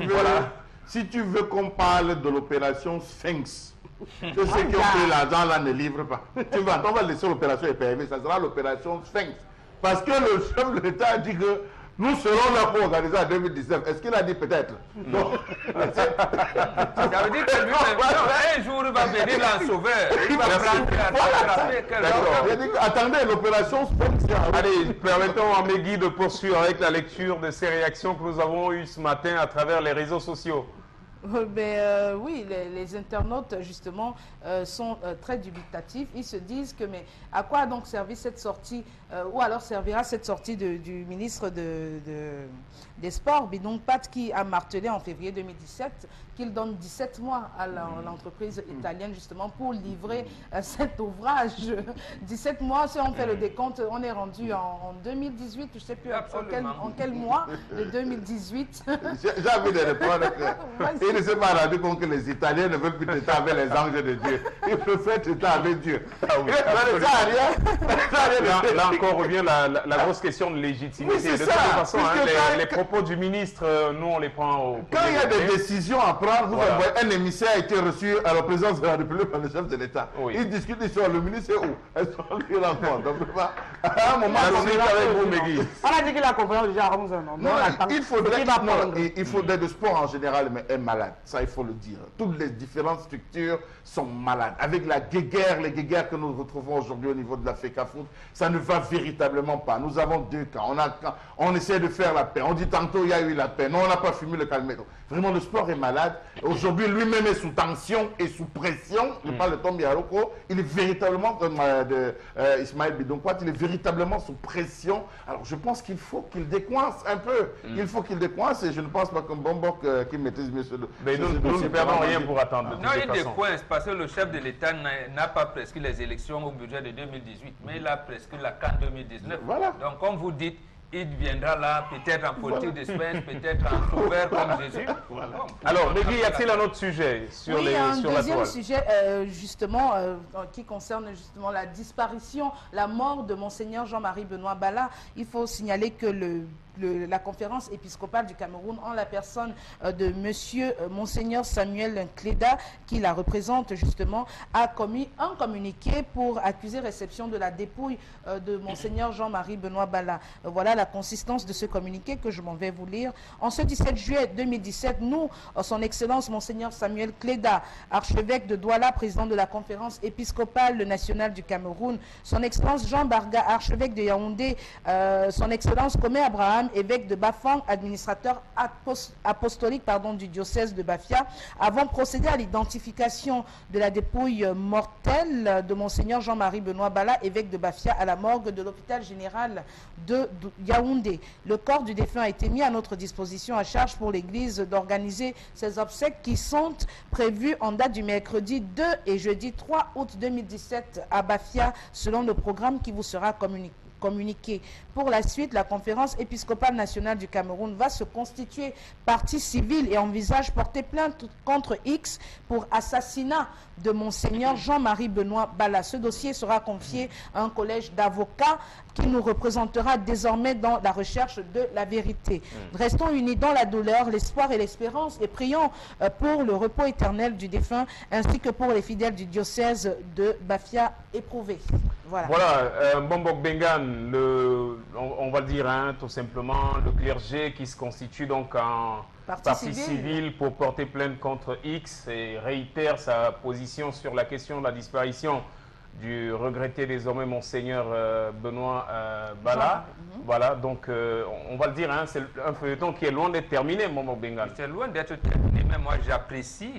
Si tu veux qu'on parle de l'opération Sphinx, que ceux qui ont pris l'argent là ne livrent pas. On va laisser l'opération EPRV, ça sera l'opération Sphinx. Parce que le chef de l'État a dit que nous serons là pour organiser en 2019. Est-ce qu'il a dit peut-être? Non. Ça veut dire que lui, un jour, il va venir là en sauveur. Il va prendre. Attendez, l'opération Sphinx. Allez, permettons à Megui de poursuivre avec la lecture de ces réactions que nous avons eues ce matin à travers les réseaux sociaux. Oui, les internautes, justement, sont très dubitatifs. Ils se disent que, mais à quoi a donc servi cette sortie, ou alors servira cette sortie du ministre des Sports, Bidon Pat, qui a martelé en février 2017 qu'il donne 17 mois à l'entreprise italienne, justement, pour livrer cet ouvrage. 17 mois, si on fait le décompte, on est rendu en 2018, je ne sais plus en quel mois de 2018. J'ai envie de répondre il ne s'est pas rendu compte que les Italiens ne veulent plus traiter avec les anges de Dieu. Ils préfèrent traiter avec Dieu. Là encore revient la grosse question de légitimité. De toute façon, les propos du ministre, nous on les prend au... Quand il y a des décisions à prendre, vous voyez, un émissaire a été reçu à la présidence de la République par le chef de l'État. Ils discutent, ils sont le ministre est où? Elles sont lui rencontre. Donc, à un moment, on a dit qu'il a compris déjà à 11 ans. Non, il faudrait de sport en général, mais est malade. Ça, il faut le dire. Toutes les différentes structures sont malades. Avec les guéguerres que nous retrouvons aujourd'hui au niveau de la FECAFOOT, ça ne va véritablement pas. Nous avons 2 cas. On essaie de faire la paix. On dit tantôt il y a eu la paix. Non, on n'a pas fumé le calmette. Vraiment, le sport est malade. Aujourd'hui, lui-même est sous tension et sous pression. Je parle de Tom Yaroko. Il est véritablement, comme Ismaël Bidonkwat, il est véritablement sous pression. Alors, je pense qu'il faut qu'il décoince un peu. Il faut qu'il décoince et je ne pense pas comme Bombok qui maîtrise mieux ce dossier. Mais nous ne perdons rien pour attendre. Non, il décoince parce que le chef de l'État n'a pas prescrit les élections au budget de 2018, mais il a prescrit la CAN 2019. Voilà. Donc, comme vous dites, il viendra là, peut-être en politique d'espèce, peut-être en sauveur comme Jésus. Voilà. Alors, Megui, y a-t-il un autre sujet sur la toile? Oui, un deuxième sujet, justement, qui concerne justement la disparition, la mort de Monseigneur Jean-Marie Benoît Bala. Il faut signaler que le la conférence épiscopale du Cameroun, en la personne de monsieur Monseigneur Samuel Cléda, qui la représente justement, a commis un communiqué pour accuser réception de la dépouille de Monseigneur Jean-Marie Benoît Bala. Voilà la consistance de ce communiqué que je m'en vais vous lire. En ce 17 juillet 2017, nous, son Excellence Monseigneur Samuel Cléda, archevêque de Douala, président de la conférence épiscopale nationale du Cameroun, son Excellence Jean Barga, archevêque de Yaoundé, son Excellence Komé Abraham, évêque de Bafang, administrateur apostolique du diocèse de Bafia, avons procédé à l'identification de la dépouille mortelle de Monseigneur Jean-Marie Benoît Bala, évêque de Bafia, à la morgue de l'hôpital général de Yaoundé. Le corps du défunt a été mis à notre disposition à charge pour l'Église d'organiser ses obsèques qui sont prévues en date du mercredi 2 et jeudi 3 août 2017 à Bafia, selon le programme qui vous sera communiqué. Pour la suite, la conférence épiscopale nationale du Cameroun va se constituer partie civile et envisage porter plainte contre X pour assassinat de Monseigneur Jean-Marie Benoît Bala. Ce dossier sera confié à un collège d'avocats qui nous représentera désormais dans la recherche de la vérité. Restons unis dans la douleur, l'espoir et l'espérance et prions pour le repos éternel du défunt ainsi que pour les fidèles du diocèse de Bafia éprouvés. Voilà, Bombok Bengan, on va le dire tout simplement, le clergé qui se constitue donc en partie civile pour porter plainte contre X et réitère sa position sur la question de la disparition du regretté désormais Monseigneur Benoît Bala. Voilà, donc on va le dire, c'est un feuilleton qui est loin d'être terminé, Bombok Bengan. C'est loin d'être terminé, mais moi j'apprécie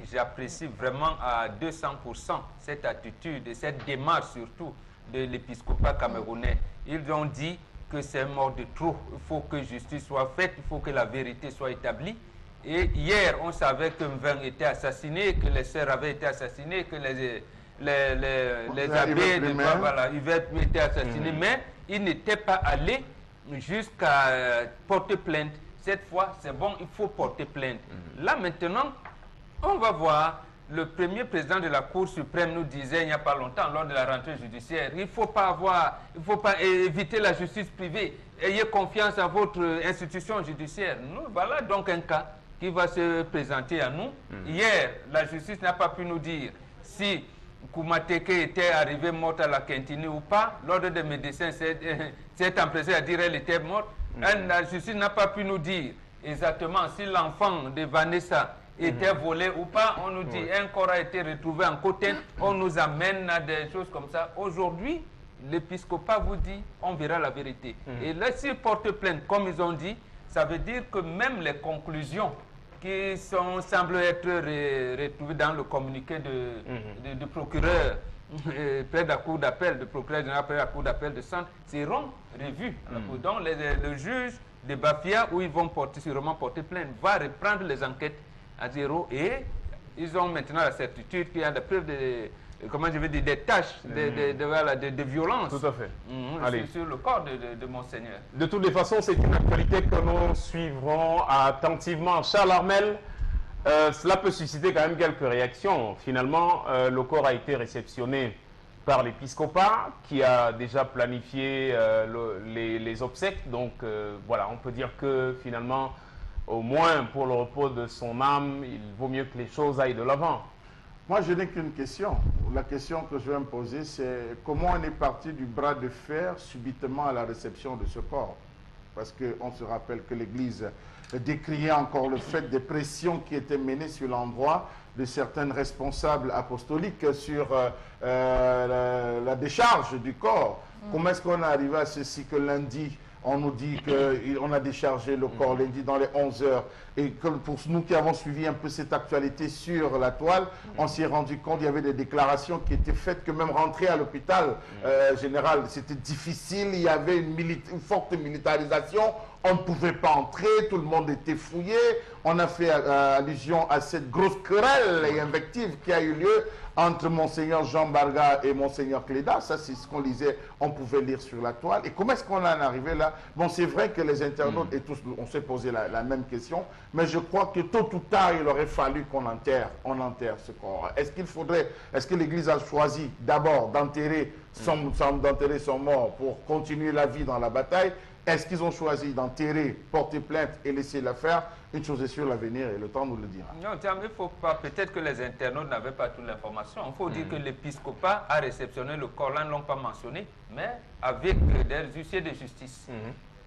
vraiment à 200% cette attitude et cette démarche surtout de l'épiscopat camerounais. Ils ont dit que c'est mort de trop. Il faut que justice soit faite, il faut que la vérité soit établie. Et hier, on savait que Mveng était assassiné, que les sœurs avaient été assassinées, que les abbés de Yvette étaient assassinés, mais ils n'étaient pas allés jusqu'à porter plainte. Cette fois, c'est bon, il faut porter plainte. Là, maintenant, on va voir. Le premier président de la Cour suprême nous disait il n'y a pas longtemps, lors de la rentrée judiciaire, il ne faut pas éviter la justice privée. Ayez confiance à votre institution judiciaire. Nous, voilà donc un cas qui va se présenter à nous. Hier, la justice n'a pas pu nous dire si Koumateke était arrivée morte à la Quintini ou pas. L'ordre des médecins s'est empressé à dire qu'elle était morte. La justice n'a pas pu nous dire exactement si l'enfant de Vanessa était volé ou pas. On nous dit un corps a été retrouvé en Côte, on nous amène à des choses comme ça. Aujourd'hui, l'épiscopat vous dit on verra la vérité. Et là, s'ils portent plainte, comme ils ont dit, ça veut dire que même les conclusions qui semblent être retrouvées dans le communiqué de procureur près de la cour d'appel, de procureur général près de la cour d'appel de Centre, seront revues. Donc le juge de Bafia, où ils vont sûrement porter plainte, va reprendre les enquêtes à zéro et ils ont maintenant la certitude qu'il y a des preuves des tâches de violence. Tout à fait. Sur le corps de Monseigneur. De toutes les façons, c'est une actualité que nous suivrons attentivement. Charles Armel, cela peut susciter quand même quelques réactions. Finalement, le corps a été réceptionné par l'épiscopat qui a déjà planifié les obsèques. Donc voilà, on peut dire que finalement, au moins pour le repos de son âme, il vaut mieux que les choses aillent de l'avant. Moi, je n'ai qu'une question. La question que je vais me poser, c'est comment on est parti du bras de fer subitement à la réception de ce corps? Parce qu'on se rappelle que l'Église décriait encore le fait des pressions qui étaient menées sur l'endroit de certains responsables apostoliques sur la décharge du corps. Comment est-ce qu'on est arrivé à ceci que lundi, on nous dit qu'on a déchargé le corps lundi dans les 11 heures et que pour nous qui avons suivi un peu cette actualité sur la toile, on s'est rendu compte qu'il y avait des déclarations qui étaient faites que même rentrer à l'hôpital général, c'était difficile, il y avait une forte militarisation, on ne pouvait pas entrer, tout le monde était fouillé, on a fait allusion à cette grosse querelle et invective qui a eu lieu entre Monseigneur Jean Barga et Monseigneur Cléda. Ça, c'est ce qu'on lisait, on pouvait lire sur la toile. Et comment est-ce qu'on en est arrivé là? Bon, c'est vrai que les internautes et tous, on s'est posé la même question, mais je crois que tôt ou tard, il aurait fallu qu'on enterre ce corps. Est-ce que l'Église a choisi d'abord d'enterrer son mort pour continuer la vie dans la bataille? Est-ce qu'ils ont choisi d'enterrer, porter plainte et laisser l'affaire? Une chose est sûre, l'avenir et le temps nous le dira. Non, il ne faut pas, peut-être que les internautes n'avaient pas toute l'information. Il faut dire que l'épiscopat a réceptionné le corps, là, ils ne l'ont pas mentionné, mais avec des huissiers de justice.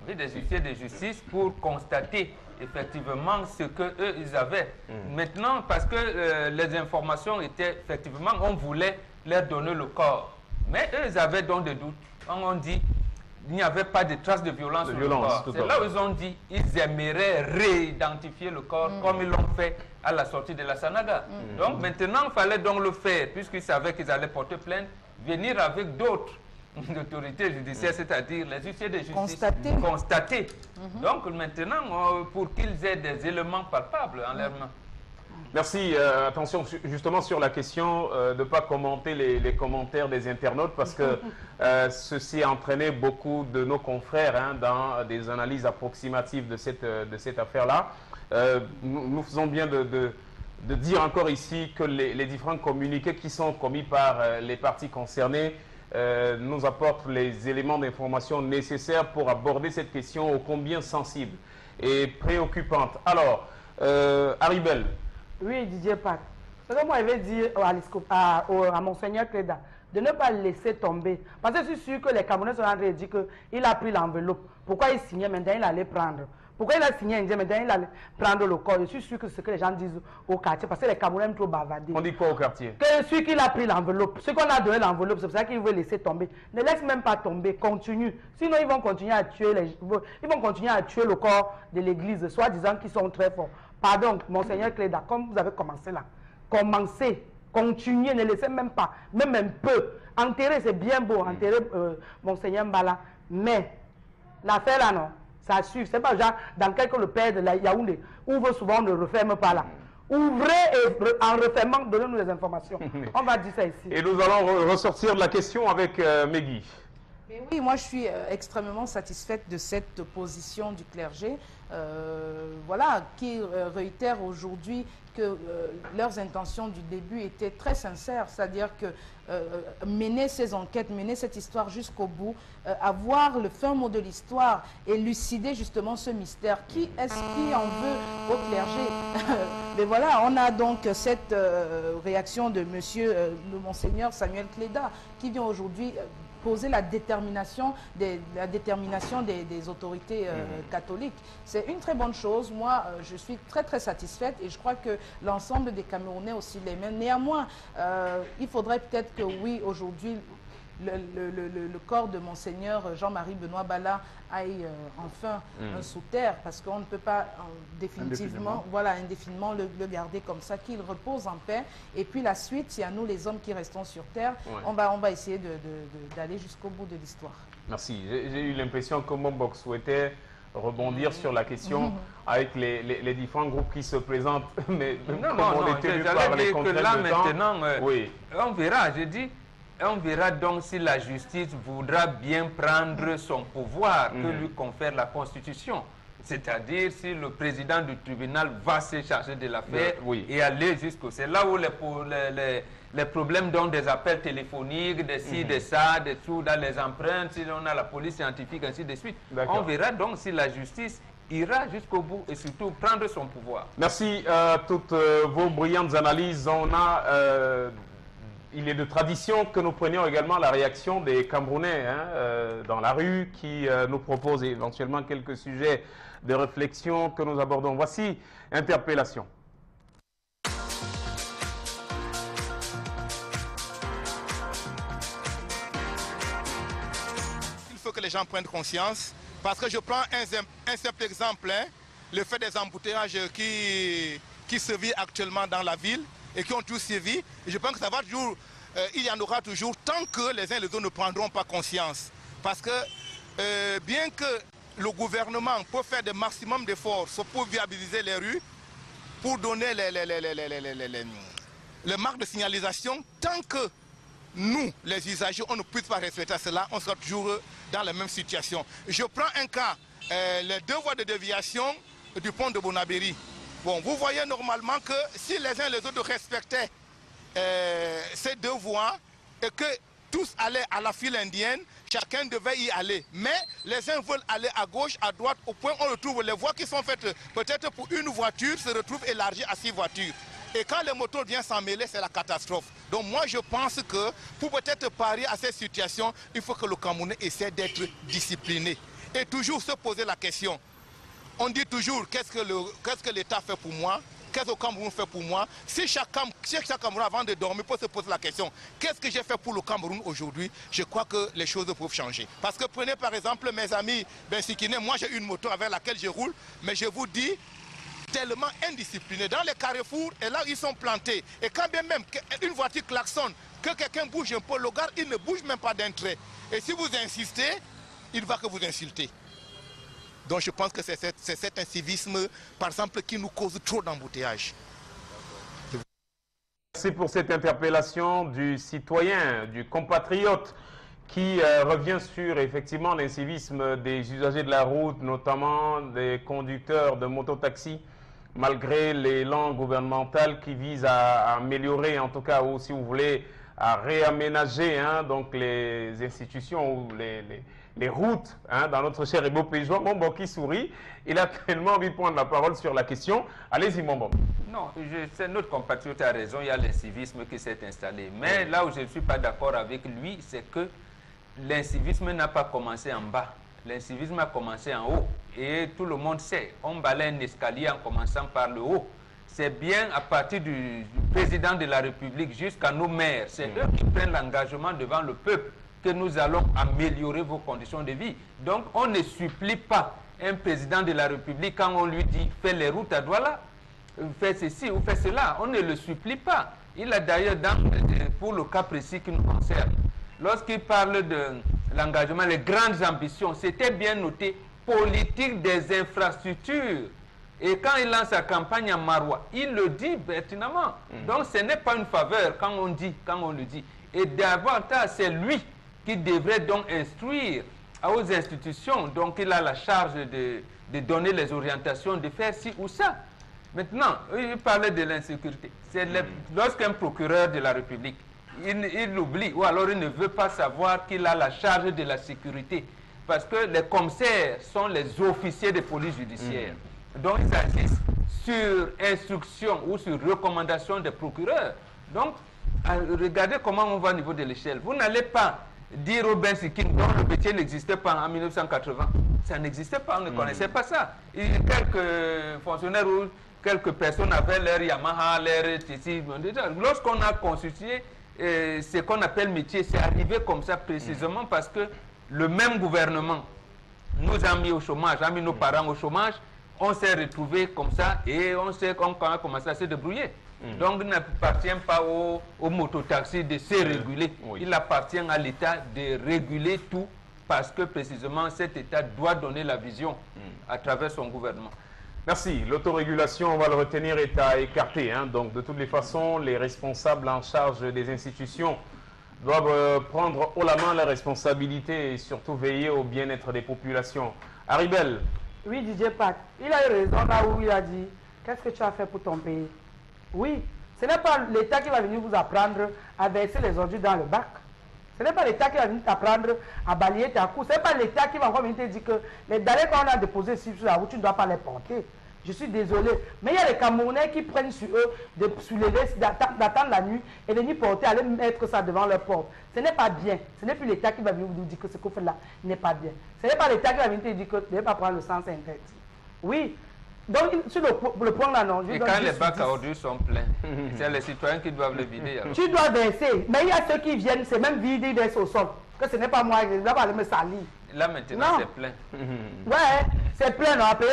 Avec des huissiers de justice pour constater effectivement ce qu'eux, ils avaient. Maintenant, parce que les informations étaient, effectivement, on voulait leur donner le corps. Mais eux, ils avaient donc des doutes. On dit il n'y avait pas de traces de violence sur le corps. C'est là où ils ont dit qu'ils aimeraient réidentifier le corps comme ils l'ont fait à la sortie de la Sanaga. Donc maintenant, il fallait donc le faire, puisqu'ils savaient qu'ils allaient porter plainte, venir avec d'autres autorités judiciaires, c'est-à-dire les huissiers de justice. Constater. Donc maintenant, pour qu'ils aient des éléments palpables en leurs mains. Merci. Attention justement sur la question de ne pas commenter les commentaires des internautes parce que ceci a entraîné beaucoup de nos confrères dans des analyses approximatives de cette affaire-là. Nous faisons bien de dire encore ici que les différents communiqués qui sont commis par les parties concernées nous apportent les éléments d'information nécessaires pour aborder cette question ô combien sensible et préoccupante. Alors, Haribel. Oui, Didier Pat. Ce que moi, je vais dire à Monseigneur Cléda, de ne pas laisser tomber. Parce que je suis sûr que les Camerounais sont en train de dire qu'il a pris l'enveloppe. Pourquoi il signait maintenant, il allait prendre. Pourquoi il a signé, il disait maintenant, il allait prendre le corps. Je suis sûr que c'est ce que les gens disent au quartier. Parce que les Camerounais aiment trop bavarder. On dit quoi au quartier? Que celui qui a pris l'enveloppe, ce qu'on a donné l'enveloppe, c'est pour ça qu'il veut laisser tomber. Ne laisse même pas tomber, continue. Sinon, ils vont continuer à tuer le corps de l'église, soi-disant qu'ils sont très forts. Pardon, Monseigneur Cléda, comme vous avez commencé là, commencez, continuez, ne laissez même pas, même un peu. Enterrer, c'est bien beau, enterrer Monseigneur Mbala, mais l'affaire là, non, ça suffit. C'est pas genre dans quelques le père de la Yaoundé, ouvre souvent, on ne referme pas là. Ouvrez et en refermant, donnez-nous les informations. On va dire ça ici. Et nous allons ressortir de la question avec Megui. Mais oui, moi je suis extrêmement satisfaite de cette position du clergé, voilà, qui réitère aujourd'hui que leurs intentions du début étaient très sincères, c'est-à-dire que mener ces enquêtes, mener cette histoire jusqu'au bout, avoir le fin mot de l'histoire, élucider justement ce mystère. Qui est-ce qui en veut au clergé? Mais voilà, on a donc cette réaction de monsieur, le Monseigneur Samuel Cléda, qui vient aujourd'hui poser la détermination des autorités catholiques. C'est une très bonne chose. Moi, je suis très très satisfaite et je crois que l'ensemble des Camerounais aussi les mêmes. Néanmoins, il faudrait peut-être que oui, aujourd'hui, le corps de Monseigneur Jean-Marie Benoît Bala aille enfin sous terre, parce qu'on ne peut pas indéfiniment le garder comme ça, qu'il repose en paix. Et puis la suite, c'est à nous les hommes qui restons sur terre. On va essayer d'aller jusqu'au bout de l'histoire. Merci. J'ai eu l'impression que Mombok souhaitait rebondir sur la question avec les différents groupes qui se présentent. Mais j'allais dire que là maintenant, on verra, j'ai dit. On verra donc si la justice voudra bien prendre son pouvoir que lui confère la Constitution. C'est-à-dire si le président du tribunal va se charger de l'affaire et aller jusqu'au... C'est là où les problèmes donc des appels téléphoniques, des ci, des ça, des tout dans les empreintes, si on a la police scientifique, ainsi de suite. On verra donc si la justice ira jusqu'au bout et surtout prendre son pouvoir. Merci à toutes vos brillantes analyses. Il est de tradition que nous prenions également la réaction des Camerounais dans la rue qui nous proposent éventuellement quelques sujets de réflexion que nous abordons. Voici Interpellation. Il faut que les gens prennent conscience parce que je prends un simple exemple, le fait des embouteillages qui se vivent actuellement dans la ville et qui ont tous sévi. Et je pense que ça va toujours, il y en aura toujours tant que les uns et les autres ne prendront pas conscience. Parce que bien que le gouvernement peut faire le maximum d'efforts pour viabiliser les rues, pour donner les marques de signalisation, tant que nous, les usagers, on ne puisse pas respecter cela, on sera toujours dans la même situation. Je prends un cas, les 2 voies de déviation du pont de Bonabéry. Bon, vous voyez normalement que si les uns et les autres respectaient ces 2 voies et que tous allaient à la file indienne, chacun devait y aller. Mais les uns veulent aller à gauche, à droite, au point où on retrouve les voies qui sont faites peut-être pour une voiture, se retrouvent élargies à 6 voitures. Et quand les motos viennent s'en mêler, c'est la catastrophe. Donc moi je pense que pour peut-être parier à cette situation, il faut que le Camerounais essaie d'être discipliné. Et toujours se poser la question. On dit toujours qu'est-ce que l'État fait pour moi? Qu'est-ce que le Cameroun fait pour moi? Si chaque Cameroun avant de dormir peut se poser la question, qu'est-ce que j'ai fait pour le Cameroun aujourd'hui? Je crois que les choses peuvent changer. Parce que prenez par exemple mes amis Bensikine, moi j'ai une moto avec laquelle je roule, mais je vous dis, tellement indisciplinés dans les carrefours et là ils sont plantés. Et quand bien même une voiture klaxonne, que quelqu'un bouge un peu le gars, il ne bouge même pas d'un trait. Et si vous insistez, il va que vous insulter. Donc je pense que c'est cet incivisme, par exemple, qui nous cause trop d'embouteillages. Merci pour cette interpellation du citoyen, du compatriote qui revient sur effectivement l'incivisme des usagers de la route, notamment des conducteurs de mototaxis, malgré l'élan gouvernemental qui vise à améliorer, en tout cas, ou si vous voulez, à réaménager donc les institutions ou les routes dans notre cher et beau pays. Mombo qui sourit, il a tellement envie de prendre la parole sur la question. Allez-y, Mombo. Non, notre compatriote a raison, il y a l'incivisme qui s'est installé. Mais là où je ne suis pas d'accord avec lui, c'est que l'incivisme n'a pas commencé en bas. L'incivisme a commencé en haut. Et tout le monde sait, on balaye un escalier en commençant par le haut. C'est bien à partir du président de la République jusqu'à nos maires. C'est eux qui prennent l'engagement devant le peuple que nous allons améliorer vos conditions de vie. Donc on ne supplie pas un président de la République quand on lui dit « fais les routes à Douala, fais ceci ou fais cela ». On ne le supplie pas. Il a d'ailleurs, pour le cas précis qui nous concerne, lorsqu'il parle de l'engagement, les grandes ambitions, c'était bien noté « politique des infrastructures ». Et quand il lance sa campagne à Marois, il le dit pertinemment. Donc ce n'est pas une faveur quand on le dit. Et davantage, c'est lui qui devrait donc instruire aux institutions. Donc il a la charge de donner les orientations, de faire ci ou ça. Maintenant, il parlait de l'insécurité. Lorsqu'un procureur de la République, il l'oublie, ou alors il ne veut pas savoir qu'il a la charge de la sécurité. Parce que les commissaires sont les officiers de police judiciaire. Donc ils agissent sur instruction ou sur recommandation des procureurs. Donc, regardez comment on va au niveau de l'échelle. Vous n'allez pas dire au Bensikine dont le métier n'existait pas en 1980. Ça n'existait pas, on ne connaissait pas ça. Et quelques fonctionnaires ou quelques personnes avaient leur Yamaha, leur TC. Lorsqu'on a constitué ce qu'on appelle métier, c'est arrivé comme ça précisément parce que le même gouvernement nous a mis au chômage, a mis nos parents au chômage. On s'est retrouvés comme ça et on a commencé à se débrouiller. Donc il n'appartient pas aux mototaxis de se réguler. Il appartient à l'État de réguler tout parce que précisément cet État doit donner la vision à travers son gouvernement. Merci. L'autorégulation, on va le retenir, est à écarter. Donc de toutes les façons, les responsables en charge des institutions doivent prendre haut la main leurs responsabilités et surtout veiller au bien-être des populations. Haribel. Oui, Didier Pat, il a eu raison là où il a dit « Qu'est-ce que tu as fait pour ton pays ?» Oui, ce n'est pas l'État qui va venir vous apprendre à verser les ordures dans le bac. Ce n'est pas l'État qui va venir t'apprendre à balayer ta cour. Ce n'est pas l'État qui va encore venir te dire que les dalles qu'on a déposés sur la route, tu ne dois pas les porter. Je suis désolé. Mais il y a les Camerounais qui prennent sur eux de soulever, d'attendre la nuit et venir porter, aller mettre ça devant leur porte. Ce n'est pas bien. Ce n'est plus l'État qui va venir vous dire que ce qu'on fait là n'est pas bien. Ce n'est pas l'État qui va venir te dire que tu ne vais pas prendre le sens interdit. Oui. Donc, sur le point là, non. Et quand les bacs à ordures sont pleins, c'est les citoyens qui doivent le vider. Alors. Tu dois verser. Mais il y a ceux qui viennent, c'est même vider, ils versent au sol. Que ce n'est pas moi, je ne vais pas aller me salir. Là maintenant, c'est plein. Ouais, c'est plein, on a payé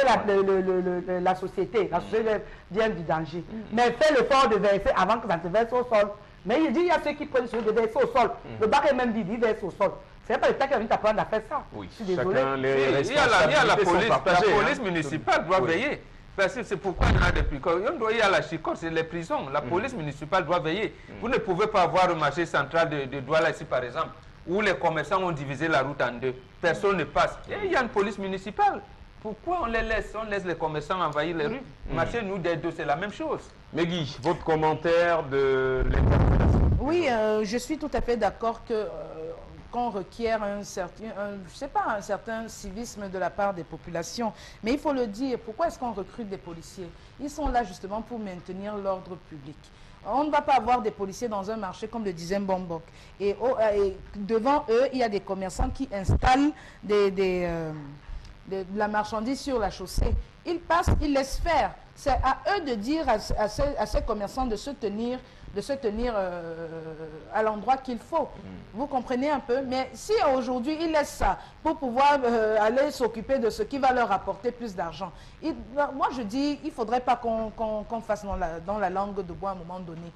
la société. La société vient du danger. Mais fais l'effort de verser avant que ça te verse au sol. Mais il dit, il y a ceux qui prennent sur de verser au sol. Le bac est même vide, il verse au sol. Ce n'est pas l'État qui va venir t'apprendre à faire ça. Oui, je suis désolé. Il y a la police. La police municipale doit veiller. Parce que c'est pourquoi il y a des prisons. On doit y aller à la chicote, c'est les prisons. La police municipale doit veiller. Vous ne pouvez pas avoir un marché central de Douala ici, par exemple, où les commerçants ont divisé la route en deux. Personne ne passe. Et il y a une police municipale. Pourquoi on les laisse? On laisse les commerçants envahir les rues. Marché, nous, des deux, c'est la même chose. Megui, votre commentaire de l'interpellation? Oui, je suis tout à fait d'accord que qu'on requiert un certain civisme de la part des populations. Mais il faut le dire, pourquoi est-ce qu'on recrute des policiers? Ils sont là justement pour maintenir l'ordre public. On ne va pas avoir des policiers dans un marché comme le disait Mbombok. Et devant eux, il y a des commerçants qui installent de la marchandise sur la chaussée. Ils passent, ils laissent faire. C'est à eux de dire à ces commerçants de se tenir à l'endroit qu'il faut. Vous comprenez un peu? Mais si aujourd'hui, ils laissent ça pour pouvoir aller s'occuper de ce qui va leur apporter plus d'argent, moi je dis, il ne faudrait pas qu'on fasse dans la langue de bois à un moment donné.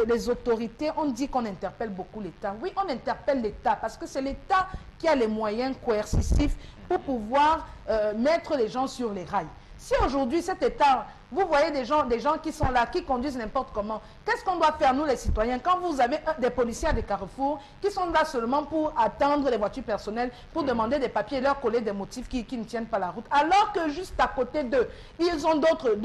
Les autorités, on dit qu'on interpelle beaucoup l'État. Oui, on interpelle l'État parce que c'est l'État qui a les moyens coercitifs pour pouvoir mettre les gens sur les rails. Si aujourd'hui cet État, vous voyez des gens qui sont là, qui conduisent n'importe comment, qu'est-ce qu'on doit faire nous les citoyens quand vous avez des policiers à des carrefours qui sont là seulement pour attendre les voitures personnelles, pour demander des papiers et leur coller des motifs qui ne tiennent pas la route, alors que juste à côté d'eux, ils ont d'autres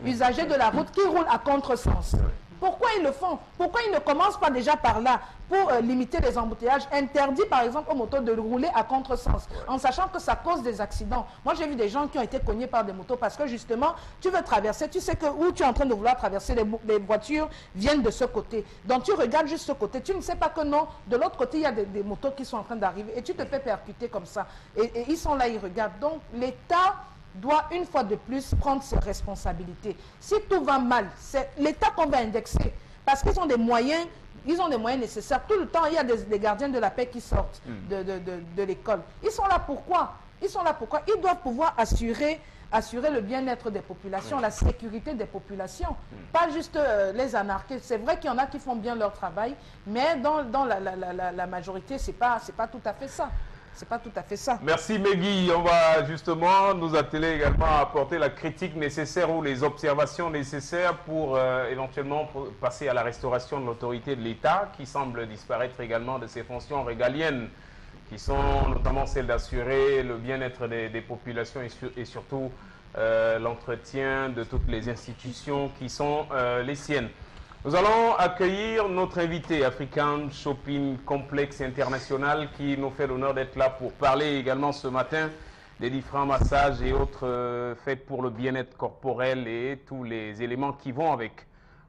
usagers de la route qui roulent à contresens. Pourquoi ils le font? Pourquoi ils ne commencent pas déjà par là pour limiter les embouteillages? Interdit par exemple aux motos de rouler à contresens, en sachant que ça cause des accidents. Moi j'ai vu des gens qui ont été cognés par des motos parce que justement tu veux traverser, tu sais que où tu es en train de vouloir traverser, les voitures viennent de ce côté. Donc tu regardes juste ce côté, tu ne sais pas que non, de l'autre côté il y a des motos qui sont en train d'arriver et tu te fais percuter comme ça. Et ils sont là, ils regardent. Donc l'État doit une fois de plus prendre ses responsabilités. Si tout va mal, c'est l'État qu'on va indexer parce qu'ils ont des moyens, nécessaires. Tout le temps, il y a des gardiens de la paix qui sortent de l'école. Ils sont là pourquoi? Ils doivent pouvoir assurer le bien-être des populations, la sécurité des populations, pas juste les anarchistes. C'est vrai qu'il y en a qui font bien leur travail, mais dans la majorité, c'est pas tout à fait ça. C'est pas tout à fait ça. Merci Megui. On va justement nous atteler également à apporter la critique nécessaire ou les observations nécessaires pour éventuellement passer à la restauration de l'autorité de l'État qui semble disparaître également de ses fonctions régaliennes qui sont notamment celles d'assurer le bien-être des populations et surtout l'entretien de toutes les institutions qui sont les siennes. Nous allons accueillir notre invité African Shopping Complex International qui nous fait l'honneur d'être là pour parler également ce matin des différents massages et autres faits pour le bien-être corporel et tous les éléments qui vont avec.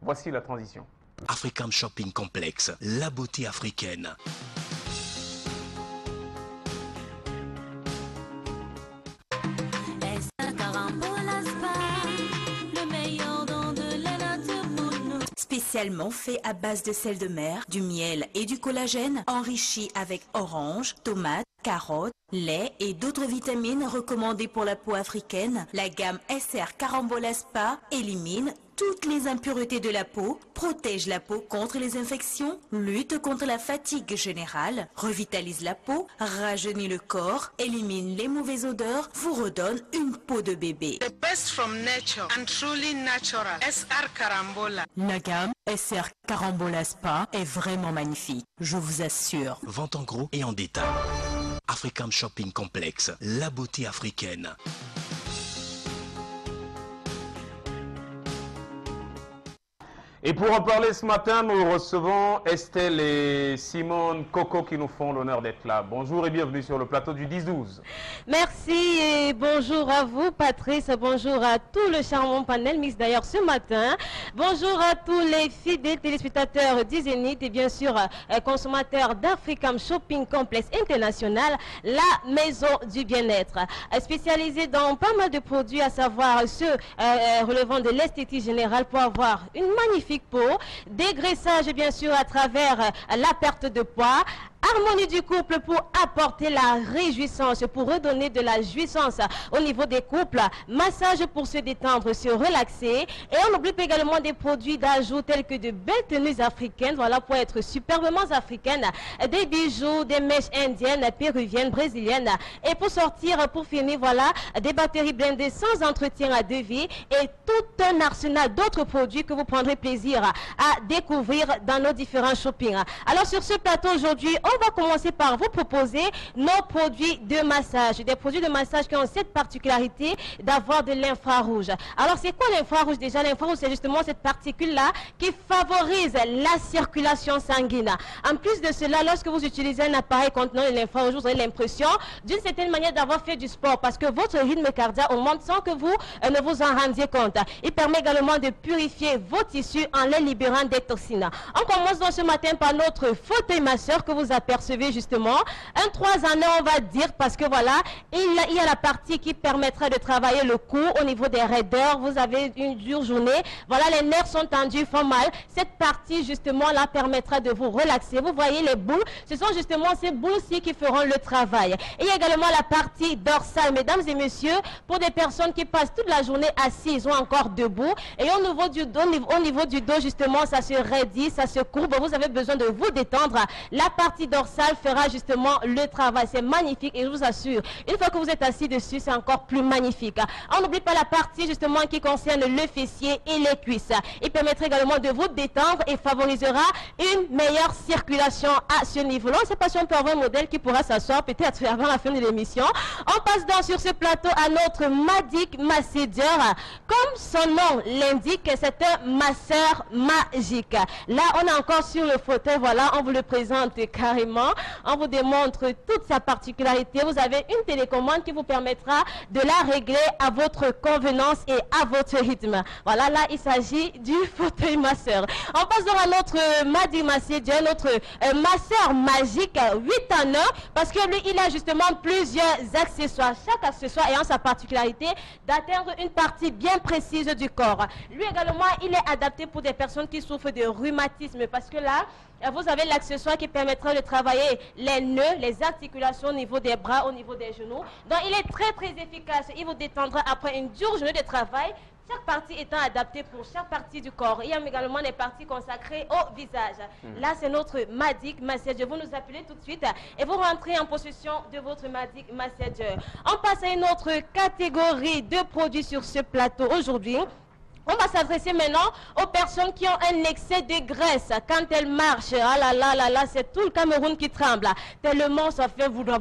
Voici la transition. African Shopping Complex, la beauté africaine. Spécialement fait à base de sel de mer, du miel et du collagène, enrichi avec orange, tomates, carottes, lait et d'autres vitamines recommandées pour la peau africaine, la gamme SR Carambola Spa élimine toutes les impuretés de la peau, protège la peau contre les infections, lutte contre la fatigue générale, revitalise la peau, rajeunit le corps, élimine les mauvaises odeurs, vous redonne une peau de bébé. The best from nature and truly natural. SR Carambola. La gamme SR Carambola Spa est vraiment magnifique, je vous assure. Vente en gros et en détail. African Shopping Complex, la beauté africaine. Et pour en parler ce matin, nous recevons Estelle et Simone Coco qui nous font l'honneur d'être là. Bonjour et bienvenue sur le plateau du 10-12. Merci et bonjour à vous Patrice, bonjour à tout le charmant panel mix d'ailleurs ce matin. Bonjour à tous les fidèles téléspectateurs du Zénith et bien sûr consommateurs d'African Shopping Complex International, la maison du bien-être. Spécialisée dans pas mal de produits, à savoir ceux relevant de l'esthétique générale pour avoir une magnifique peau, dégraissage bien sûr à travers la perte de poids, Harmonie du couple pour apporter la réjouissance, pour redonner de la jouissance au niveau des couples. Massage pour se détendre, se relaxer. Et on n'oublie pas également des produits d'ajout tels que de belles tenues africaines, voilà, pour être superbement africaines, des bijoux, des mèches indiennes, péruviennes, brésiliennes. Et pour sortir, pour finir, voilà, des batteries blindées sans entretien à devis et tout un arsenal d'autres produits que vous prendrez plaisir à découvrir dans nos différents shoppings. Alors sur ce plateau aujourd'hui, on va commencer par vous proposer nos produits de massage. Des produits de massage qui ont cette particularité d'avoir de l'infrarouge. Alors c'est quoi l'infrarouge déjà? L'infrarouge, c'est justement cette particule-là qui favorise la circulation sanguine. En plus de cela, lorsque vous utilisez un appareil contenant de l'infrarouge, vous aurez l'impression d'une certaine manière d'avoir fait du sport parce que votre rythme cardiaque augmente sans que vous ne vous en rendiez compte. Il permet également de purifier vos tissus en les libérant des toxines. On commence donc ce matin par notre fauteuil masseur que vous apercevez justement. Un 3 en 1 on va dire parce que voilà, il y a la partie qui permettra de travailler le cou au niveau des raideurs. Vous avez une dure journée, voilà, les nerfs sont tendus, font mal. Cette partie justement là permettra de vous relaxer. Vous voyez les boules, ce sont justement ces boules-ci qui feront le travail. Et il y a également la partie dorsale, mesdames et messieurs, pour des personnes qui passent toute la journée assises ou encore debout. Et au niveau du dos justement, ça se raidit, ça se courbe. Vous avez besoin de vous détendre. La partie dorsale fera justement le travail. C'est magnifique et je vous assure, une fois que vous êtes assis dessus, c'est encore plus magnifique. On n'oublie pas la partie justement qui concerne le fessier et les cuisses. Il permettra également de vous détendre et favorisera une meilleure circulation à ce niveau-là. On ne sait pas si on peut avoir un modèle qui pourra s'asseoir peut-être avant la fin de l'émission. On passe donc sur ce plateau à notre Magic Masseur. Comme son nom l'indique, c'est un masseur magique. Là, on est encore sur le fauteuil, voilà, on vous le présente carrément. On vous démontre toute sa particularité. Vous avez une télécommande qui vous permettra de la régler à votre convenance et à votre rythme. Voilà, là, il s'agit du fauteuil masseur. On passe donc à notre Magic Masseur, notre masseur magique 8 en 1, parce que lui, il a justement plusieurs accessoires. Chaque accessoire ayant sa particularité d'atteindre une partie bien précise du corps. Lui également, il est adapté pour des personnes qui souffrent de rhumatisme, parce que là, vous avez l'accessoire qui permettra de travailler les nœuds, les articulations au niveau des bras, au niveau des genoux. Donc, il est très, très efficace. Il vous détendra après une dure journée de travail. Chaque partie étant adaptée pour chaque partie du corps. Il y a également des parties consacrées au visage. Là, c'est notre Magic Massage. Vous nous appelez tout de suite et vous rentrez en possession de votre Magic Massage. On passe à une autre catégorie de produits sur ce plateau aujourd'hui. On va s'adresser maintenant aux personnes qui ont un excès de graisse. Quand elles marchent, ah là là là là, c'est tout le Cameroun qui tremble. Tellement ça fait voudou.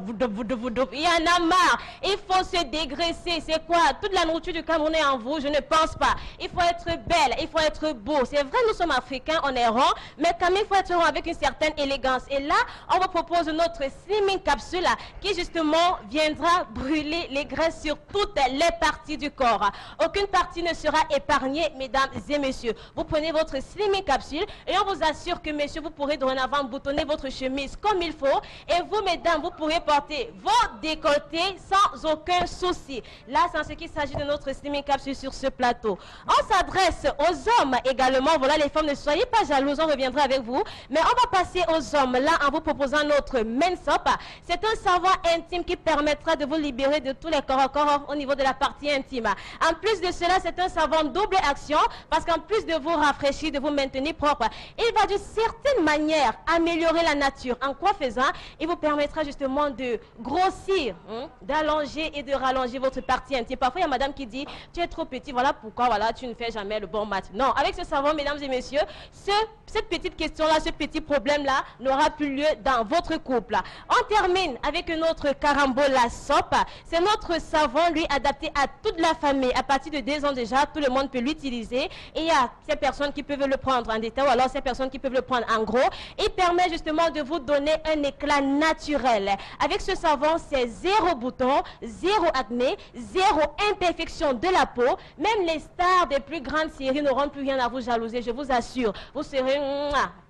Il y en a marre. Il faut se dégraisser. C'est quoi? Toute la nourriture du Cameroun est en vous? Je ne pense pas. Il faut être belle, il faut être beau. C'est vrai, nous sommes africains, on est rond, mais quand même, il faut être rond avec une certaine élégance. Et là, on vous propose notre slimming capsule qui justement viendra brûler les graisses sur toutes les parties du corps. Aucune partie ne sera épargnée. Mesdames et messieurs, vous prenez votre slimming capsule et on vous assure que messieurs, vous pourrez dorénavant boutonner votre chemise comme il faut et vous mesdames, vous pourrez porter vos décolletés sans aucun souci. Là, c'est en ce qu'il s'agit de notre slimming capsule sur ce plateau. On s'adresse aux hommes également. Voilà les femmes, ne soyez pas jalouses, on reviendra avec vous. Mais on va passer aux hommes là en vous proposant notre Men Soap. C'est un savon intime qui permettra de vous libérer de tous les corps au niveau de la partie intime. En plus de cela, c'est un savon double action parce qu'en plus de vous rafraîchir, de vous maintenir propre, il va d'une certaine manière améliorer la nature. En quoi faisant? Il vous permettra justement de grossir, d'allonger et de rallonger votre partie intime. Parfois, il y a madame qui dit, tu es trop petit, voilà pourquoi voilà, tu ne fais jamais le bon match. Non, avec ce savon, mesdames et messieurs, cette petite question-là, ce petit problème-là n'aura plus lieu dans votre couple. On termine avec notre Carambola Soap. C'est notre savon, lui, adapté à toute la famille. À partir de 2 ans déjà, tout le monde peut l'utiliser. Et il y a ces personnes qui peuvent le prendre en détail ou alors ces personnes qui peuvent le prendre en gros. Il permet justement de vous donner un éclat naturel. Avec ce savon, c'est 0 bouton, 0 acné, 0 imperfection de la peau. Même les stars des plus grandes séries n'auront plus rien à vous jalouser, je vous assure. Vous serez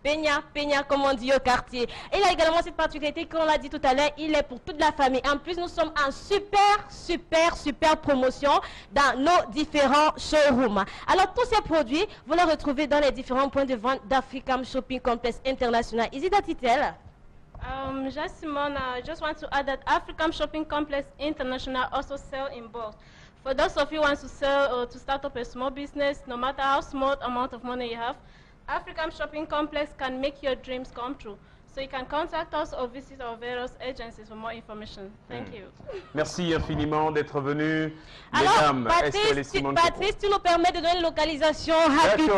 peña, comme on dit au quartier. Et il a également cette particularité, comme on l'a dit tout à l'heure, il est pour toute la famille. En plus, nous sommes en super promotion dans nos différents showrooms. Alors, tous ces produits, vous les retrouvez dans les différents points de vente d'Africam Shopping Complex International. Isida Titel. Just Simone, I just want to add that African Shopping Complex International also sell in bulk. For those of you who want to sell or to start up a small business, no matter how small amount of money you have, African Shopping Complex can make your dreams come true. So you can contact us or visit our various agencies for more information. Thank you. Merci infiniment d'être venu. Alors, Mesdames, Estelle et Patrice, Simone tu nous permets de donner une localisation rapidement.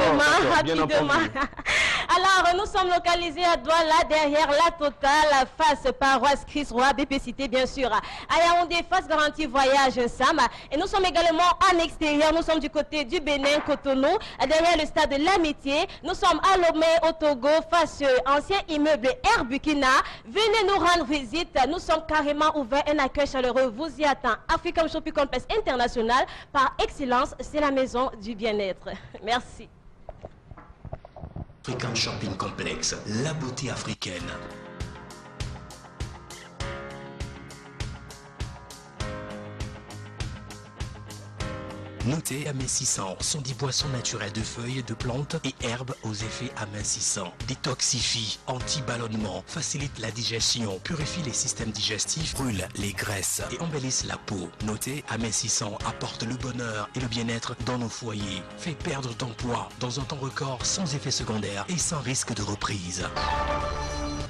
Alors, nous sommes localisés à Douala, derrière la Totale, face paroisse Christ Roi, BP Cité, bien sûr. À Yaoundé, face garantie voyage Sam. Et nous sommes également en extérieur. Nous sommes du côté du Bénin, Cotonou, derrière le stade de l'Amitié. Nous sommes à Lomé, au Togo, face ancien immeuble Air Burkina. Venez nous rendre visite. Nous sommes carrément ouverts. Un accueil chaleureux vous y attend. African Shopping Complex International, par excellence, c'est la maison du bien-être. Merci. African Shopping Complex, la beauté africaine. Notez amincissant, sont des boissons naturelles de feuilles, de plantes et herbes aux effets amincissants. Détoxifie, anti-ballonnement, facilite la digestion, purifie les systèmes digestifs, brûle les graisses et embellisse la peau. Notez amincissant apporte le bonheur et le bien-être dans nos foyers. Fait perdre ton poids dans un temps record sans effet secondaire et sans risque de reprise.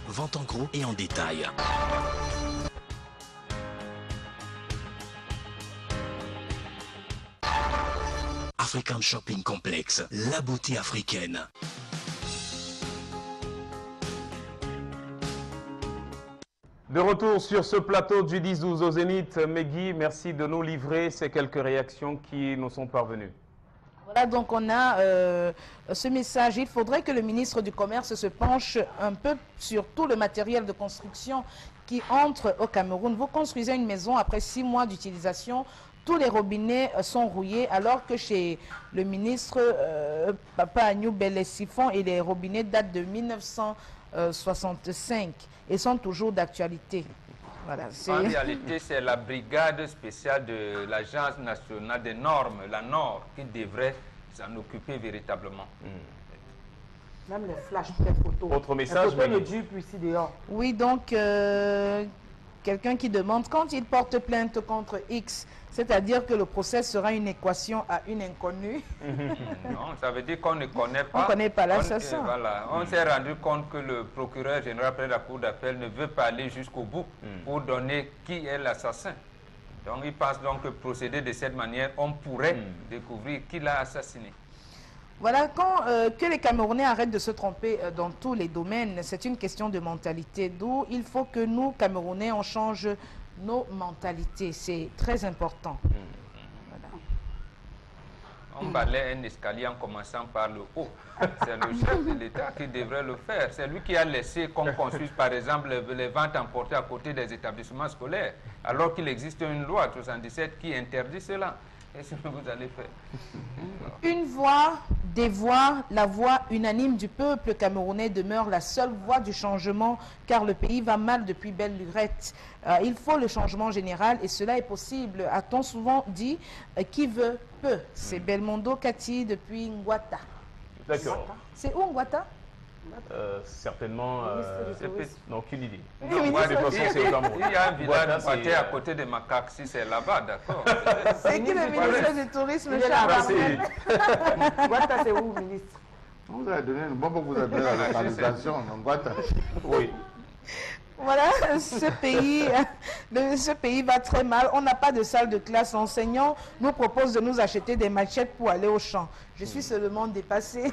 Vente en gros et en détail. African Shopping Complex, la beauté africaine. De retour sur ce plateau du 10-12 au Zénith, Megui, merci de nous livrer ces quelques réactions qui nous sont parvenues. Voilà, donc on a ce message. Il faudrait que le ministre du Commerce se penche un peu sur tout le matériel de construction qui entre au Cameroun. Vous construisez une maison après 6 mois d'utilisation. Tous les robinets sont rouillés, alors que chez le ministre Papa Agnew Belé-Siphon, et les robinets datent de 1965 et sont toujours d'actualité. Voilà, en réalité, c'est la brigade spéciale de l'Agence nationale des normes, la NOR, qui devrait s'en occuper véritablement. Même les flashs, les photos. Autre message, oui, donc, quelqu'un qui demande, quand il porte plainte contre X, c'est-à-dire que le procès sera une équation à une inconnue. Non, ça veut dire qu'on ne connaît pas. On ne connaît pas l'assassin. Voilà. On s'est rendu compte que le procureur général près de la cour d'appel ne veut pas aller jusqu'au bout pour donner qui est l'assassin. Donc il pense donc que procéder de cette manière, on pourrait découvrir qui l'a assassiné. Voilà, que les Camerounais arrêtent de se tromper dans tous les domaines, c'est une question de mentalité. D'où il faut que nous, Camerounais, on change nos mentalités. C'est très important. Voilà. On balaie un escalier en commençant par le haut. C'est le chef de l'État qui devrait le faire. C'est lui qui a laissé qu'on construise, par exemple, les ventes emportées à côté des établissements scolaires, alors qu'il existe une loi 77 qui interdit cela. Qu'est-ce que vous allez faire? Une voix, des voix, la voix unanime du peuple camerounais demeure la seule voix du changement, car le pays va mal depuis belle lurette. Il faut le changement général et cela est possible. A-t-on souvent dit, qui veut peut. C'est Belmondo Kati depuis Ngwata. D'accord. C'est où Ngwata? Certainement, non, aucune idée. Il y a un village Ngwata à côté de Macaque, si c'est là-bas, d'accord. C'est qui le ministre du Tourisme? Ngwata, c'est où, ministre? Vous avez donné, bon, vous avez donné la localisation, Ngwata. Oui. Voilà, ce pays va très mal. On n'a pas de salle de classe. L'enseignant nous propose de nous acheter des machettes pour aller au champ. Je suis seulement dépassée.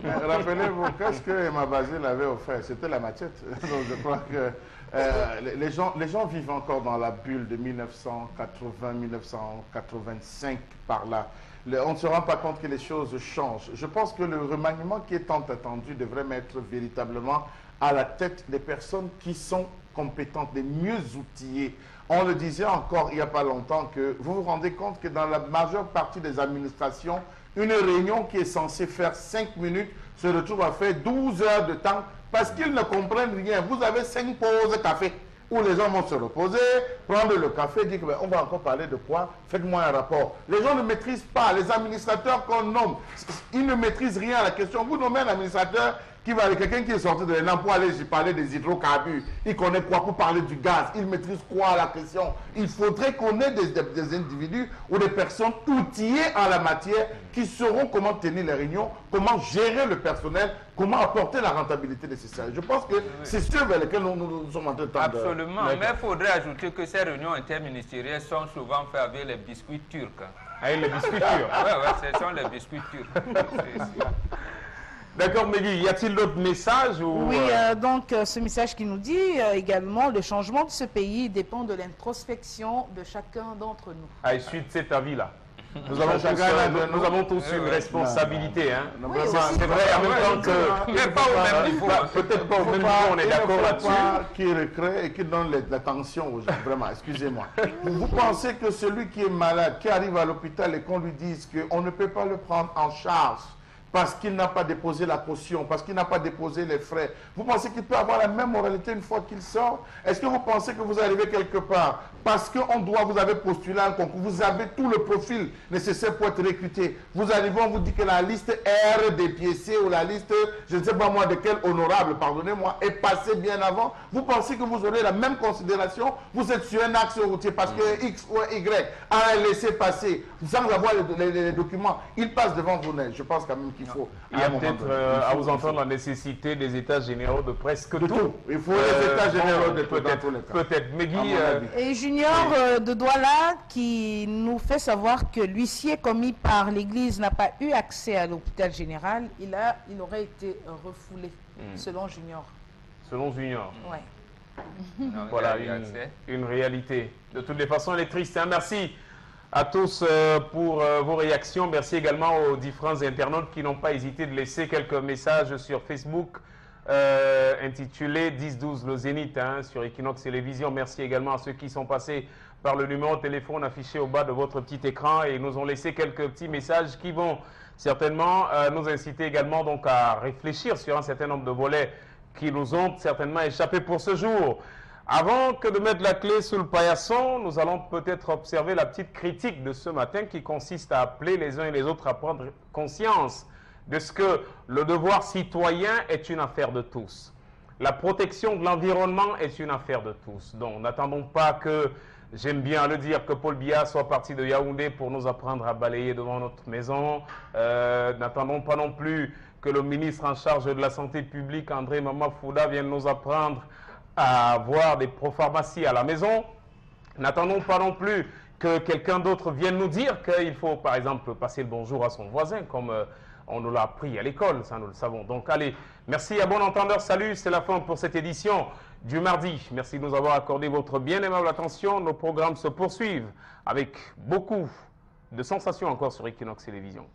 Rappelez-vous, qu'est-ce que Emma Basile avait offert? C'était la machette. Donc je crois que les gens vivent encore dans la bulle de 1980-1985 par là. On ne se rend pas compte que les choses changent. Je pense que le remaniement qui est tant attendu devrait mettre véritablement à la tête des personnes qui sont compétentes, les mieux outillées. On le disait encore il n'y a pas longtemps que vous vous rendez compte que dans la majeure partie des administrations, une réunion qui est censée faire 5 minutes se retrouve à faire 12 heures de temps parce qu'ils ne comprennent rien. Vous avez 5 pauses café où les gens vont se reposer, prendre le café, dire qu'on va encore parler de quoi, faites-moi un rapport. Les gens ne maîtrisent pas, les administrateurs qu'on nomme, ils ne maîtrisent rien à la question. Vous nommez un administrateur qui va aller, quelqu'un qui est sorti de l'ENAM pour aller parler des hydrocarbures, il connaît quoi pour parler du gaz, il maîtrise quoi à la question. Il faudrait qu'on ait des individus ou des personnes outillées en la matière qui sauront comment tenir les réunions, comment gérer le personnel, comment apporter la rentabilité nécessaire. Je pense que c'est ceux vers lesquels nous sommes en train de tendre. Absolument, mais il faudrait ajouter que ces réunions interministérielles sont souvent faites avec les biscuits turcs. Avec les biscuits turcs? Oui, ce sont les biscuits turcs. D'accord, Megui, y a-t-il d'autres messages ou... Oui, donc ce message qui nous dit également le changement de ce pays dépend de l'introspection de chacun d'entre nous. À suite de cet avis-là. Nous avons tous une responsabilité. Hein. C'est vrai, en même temps que... Peut-être pas au même niveau, on est d'accord là-dessus. Qui recrée et qui donne l'attention aux gens, vraiment, excusez-moi. Vous pensez que celui qui est malade, qui arrive à l'hôpital et qu'on lui dise qu'on ne peut pas le prendre en charge parce qu'il n'a pas déposé la caution, parce qu'il n'a pas déposé les frais, vous pensez qu'il peut avoir la même moralité une fois qu'il sort? Est-ce que vous pensez que vous arrivez quelque part parce qu'on doit, vous avez postulé un concours, vous avez tout le profil nécessaire pour être recruté, vous arrivez, on vous dit que la liste R des piécés ou la liste, je ne sais pas moi de quel honorable, pardonnez-moi, est passée bien avant, vous pensez que vous aurez la même considération? Vous êtes sur un axe routier parce que X ou Y a laissé passer sans avoir les documents, il passe devant vous. Je pense quand même qu'il faut... Il y a peut-être à vous entendre la nécessité des états généraux de presque tout. Il faut les états généraux de tout dans tous les cas. Peut-être. Megui, et Junior de Douala qui nous fait savoir que l'huissier commis par l'Église n'a pas eu accès à l'hôpital général, il aurait été refoulé, selon Junior. Selon Junior. Ouais. Voilà une réalité. De toutes les façons, elle est triste. Hein. Merci à tous pour vos réactions. Merci également aux différents internautes qui n'ont pas hésité de laisser quelques messages sur Facebook intitulé 10-12 le Zénith sur Equinox Télévision. Merci également à ceux qui sont passés par le numéro de téléphone affiché au bas de votre petit écran et nous ont laissé quelques petits messages qui vont certainement nous inciter également donc à réfléchir sur un certain nombre de volets qui nous ont certainement échappé pour ce jour. Avant que de mettre la clé sous le paillasson, nous allons peut-être observer la petite critique de ce matin qui consiste à appeler les uns et les autres à prendre conscience de ce que le devoir citoyen est une affaire de tous. La protection de l'environnement est une affaire de tous. Donc n'attendons pas que, j'aime bien le dire, que Paul Biya soit parti de Yaoundé pour nous apprendre à balayer devant notre maison. N'attendons pas non plus que le ministre en charge de la santé publique, André Mamafouda, vienne nous apprendre à avoir des propharmacies à la maison. N'attendons pas non plus que quelqu'un d'autre vienne nous dire qu'il faut, par exemple, passer le bonjour à son voisin, comme on nous l'a appris à l'école, ça nous le savons. Donc allez, merci à bon entendeur, salut, c'est la fin pour cette édition du mardi. Merci de nous avoir accordé votre bien aimable attention. Nos programmes se poursuivent avec beaucoup de sensations encore sur Equinox Télévision.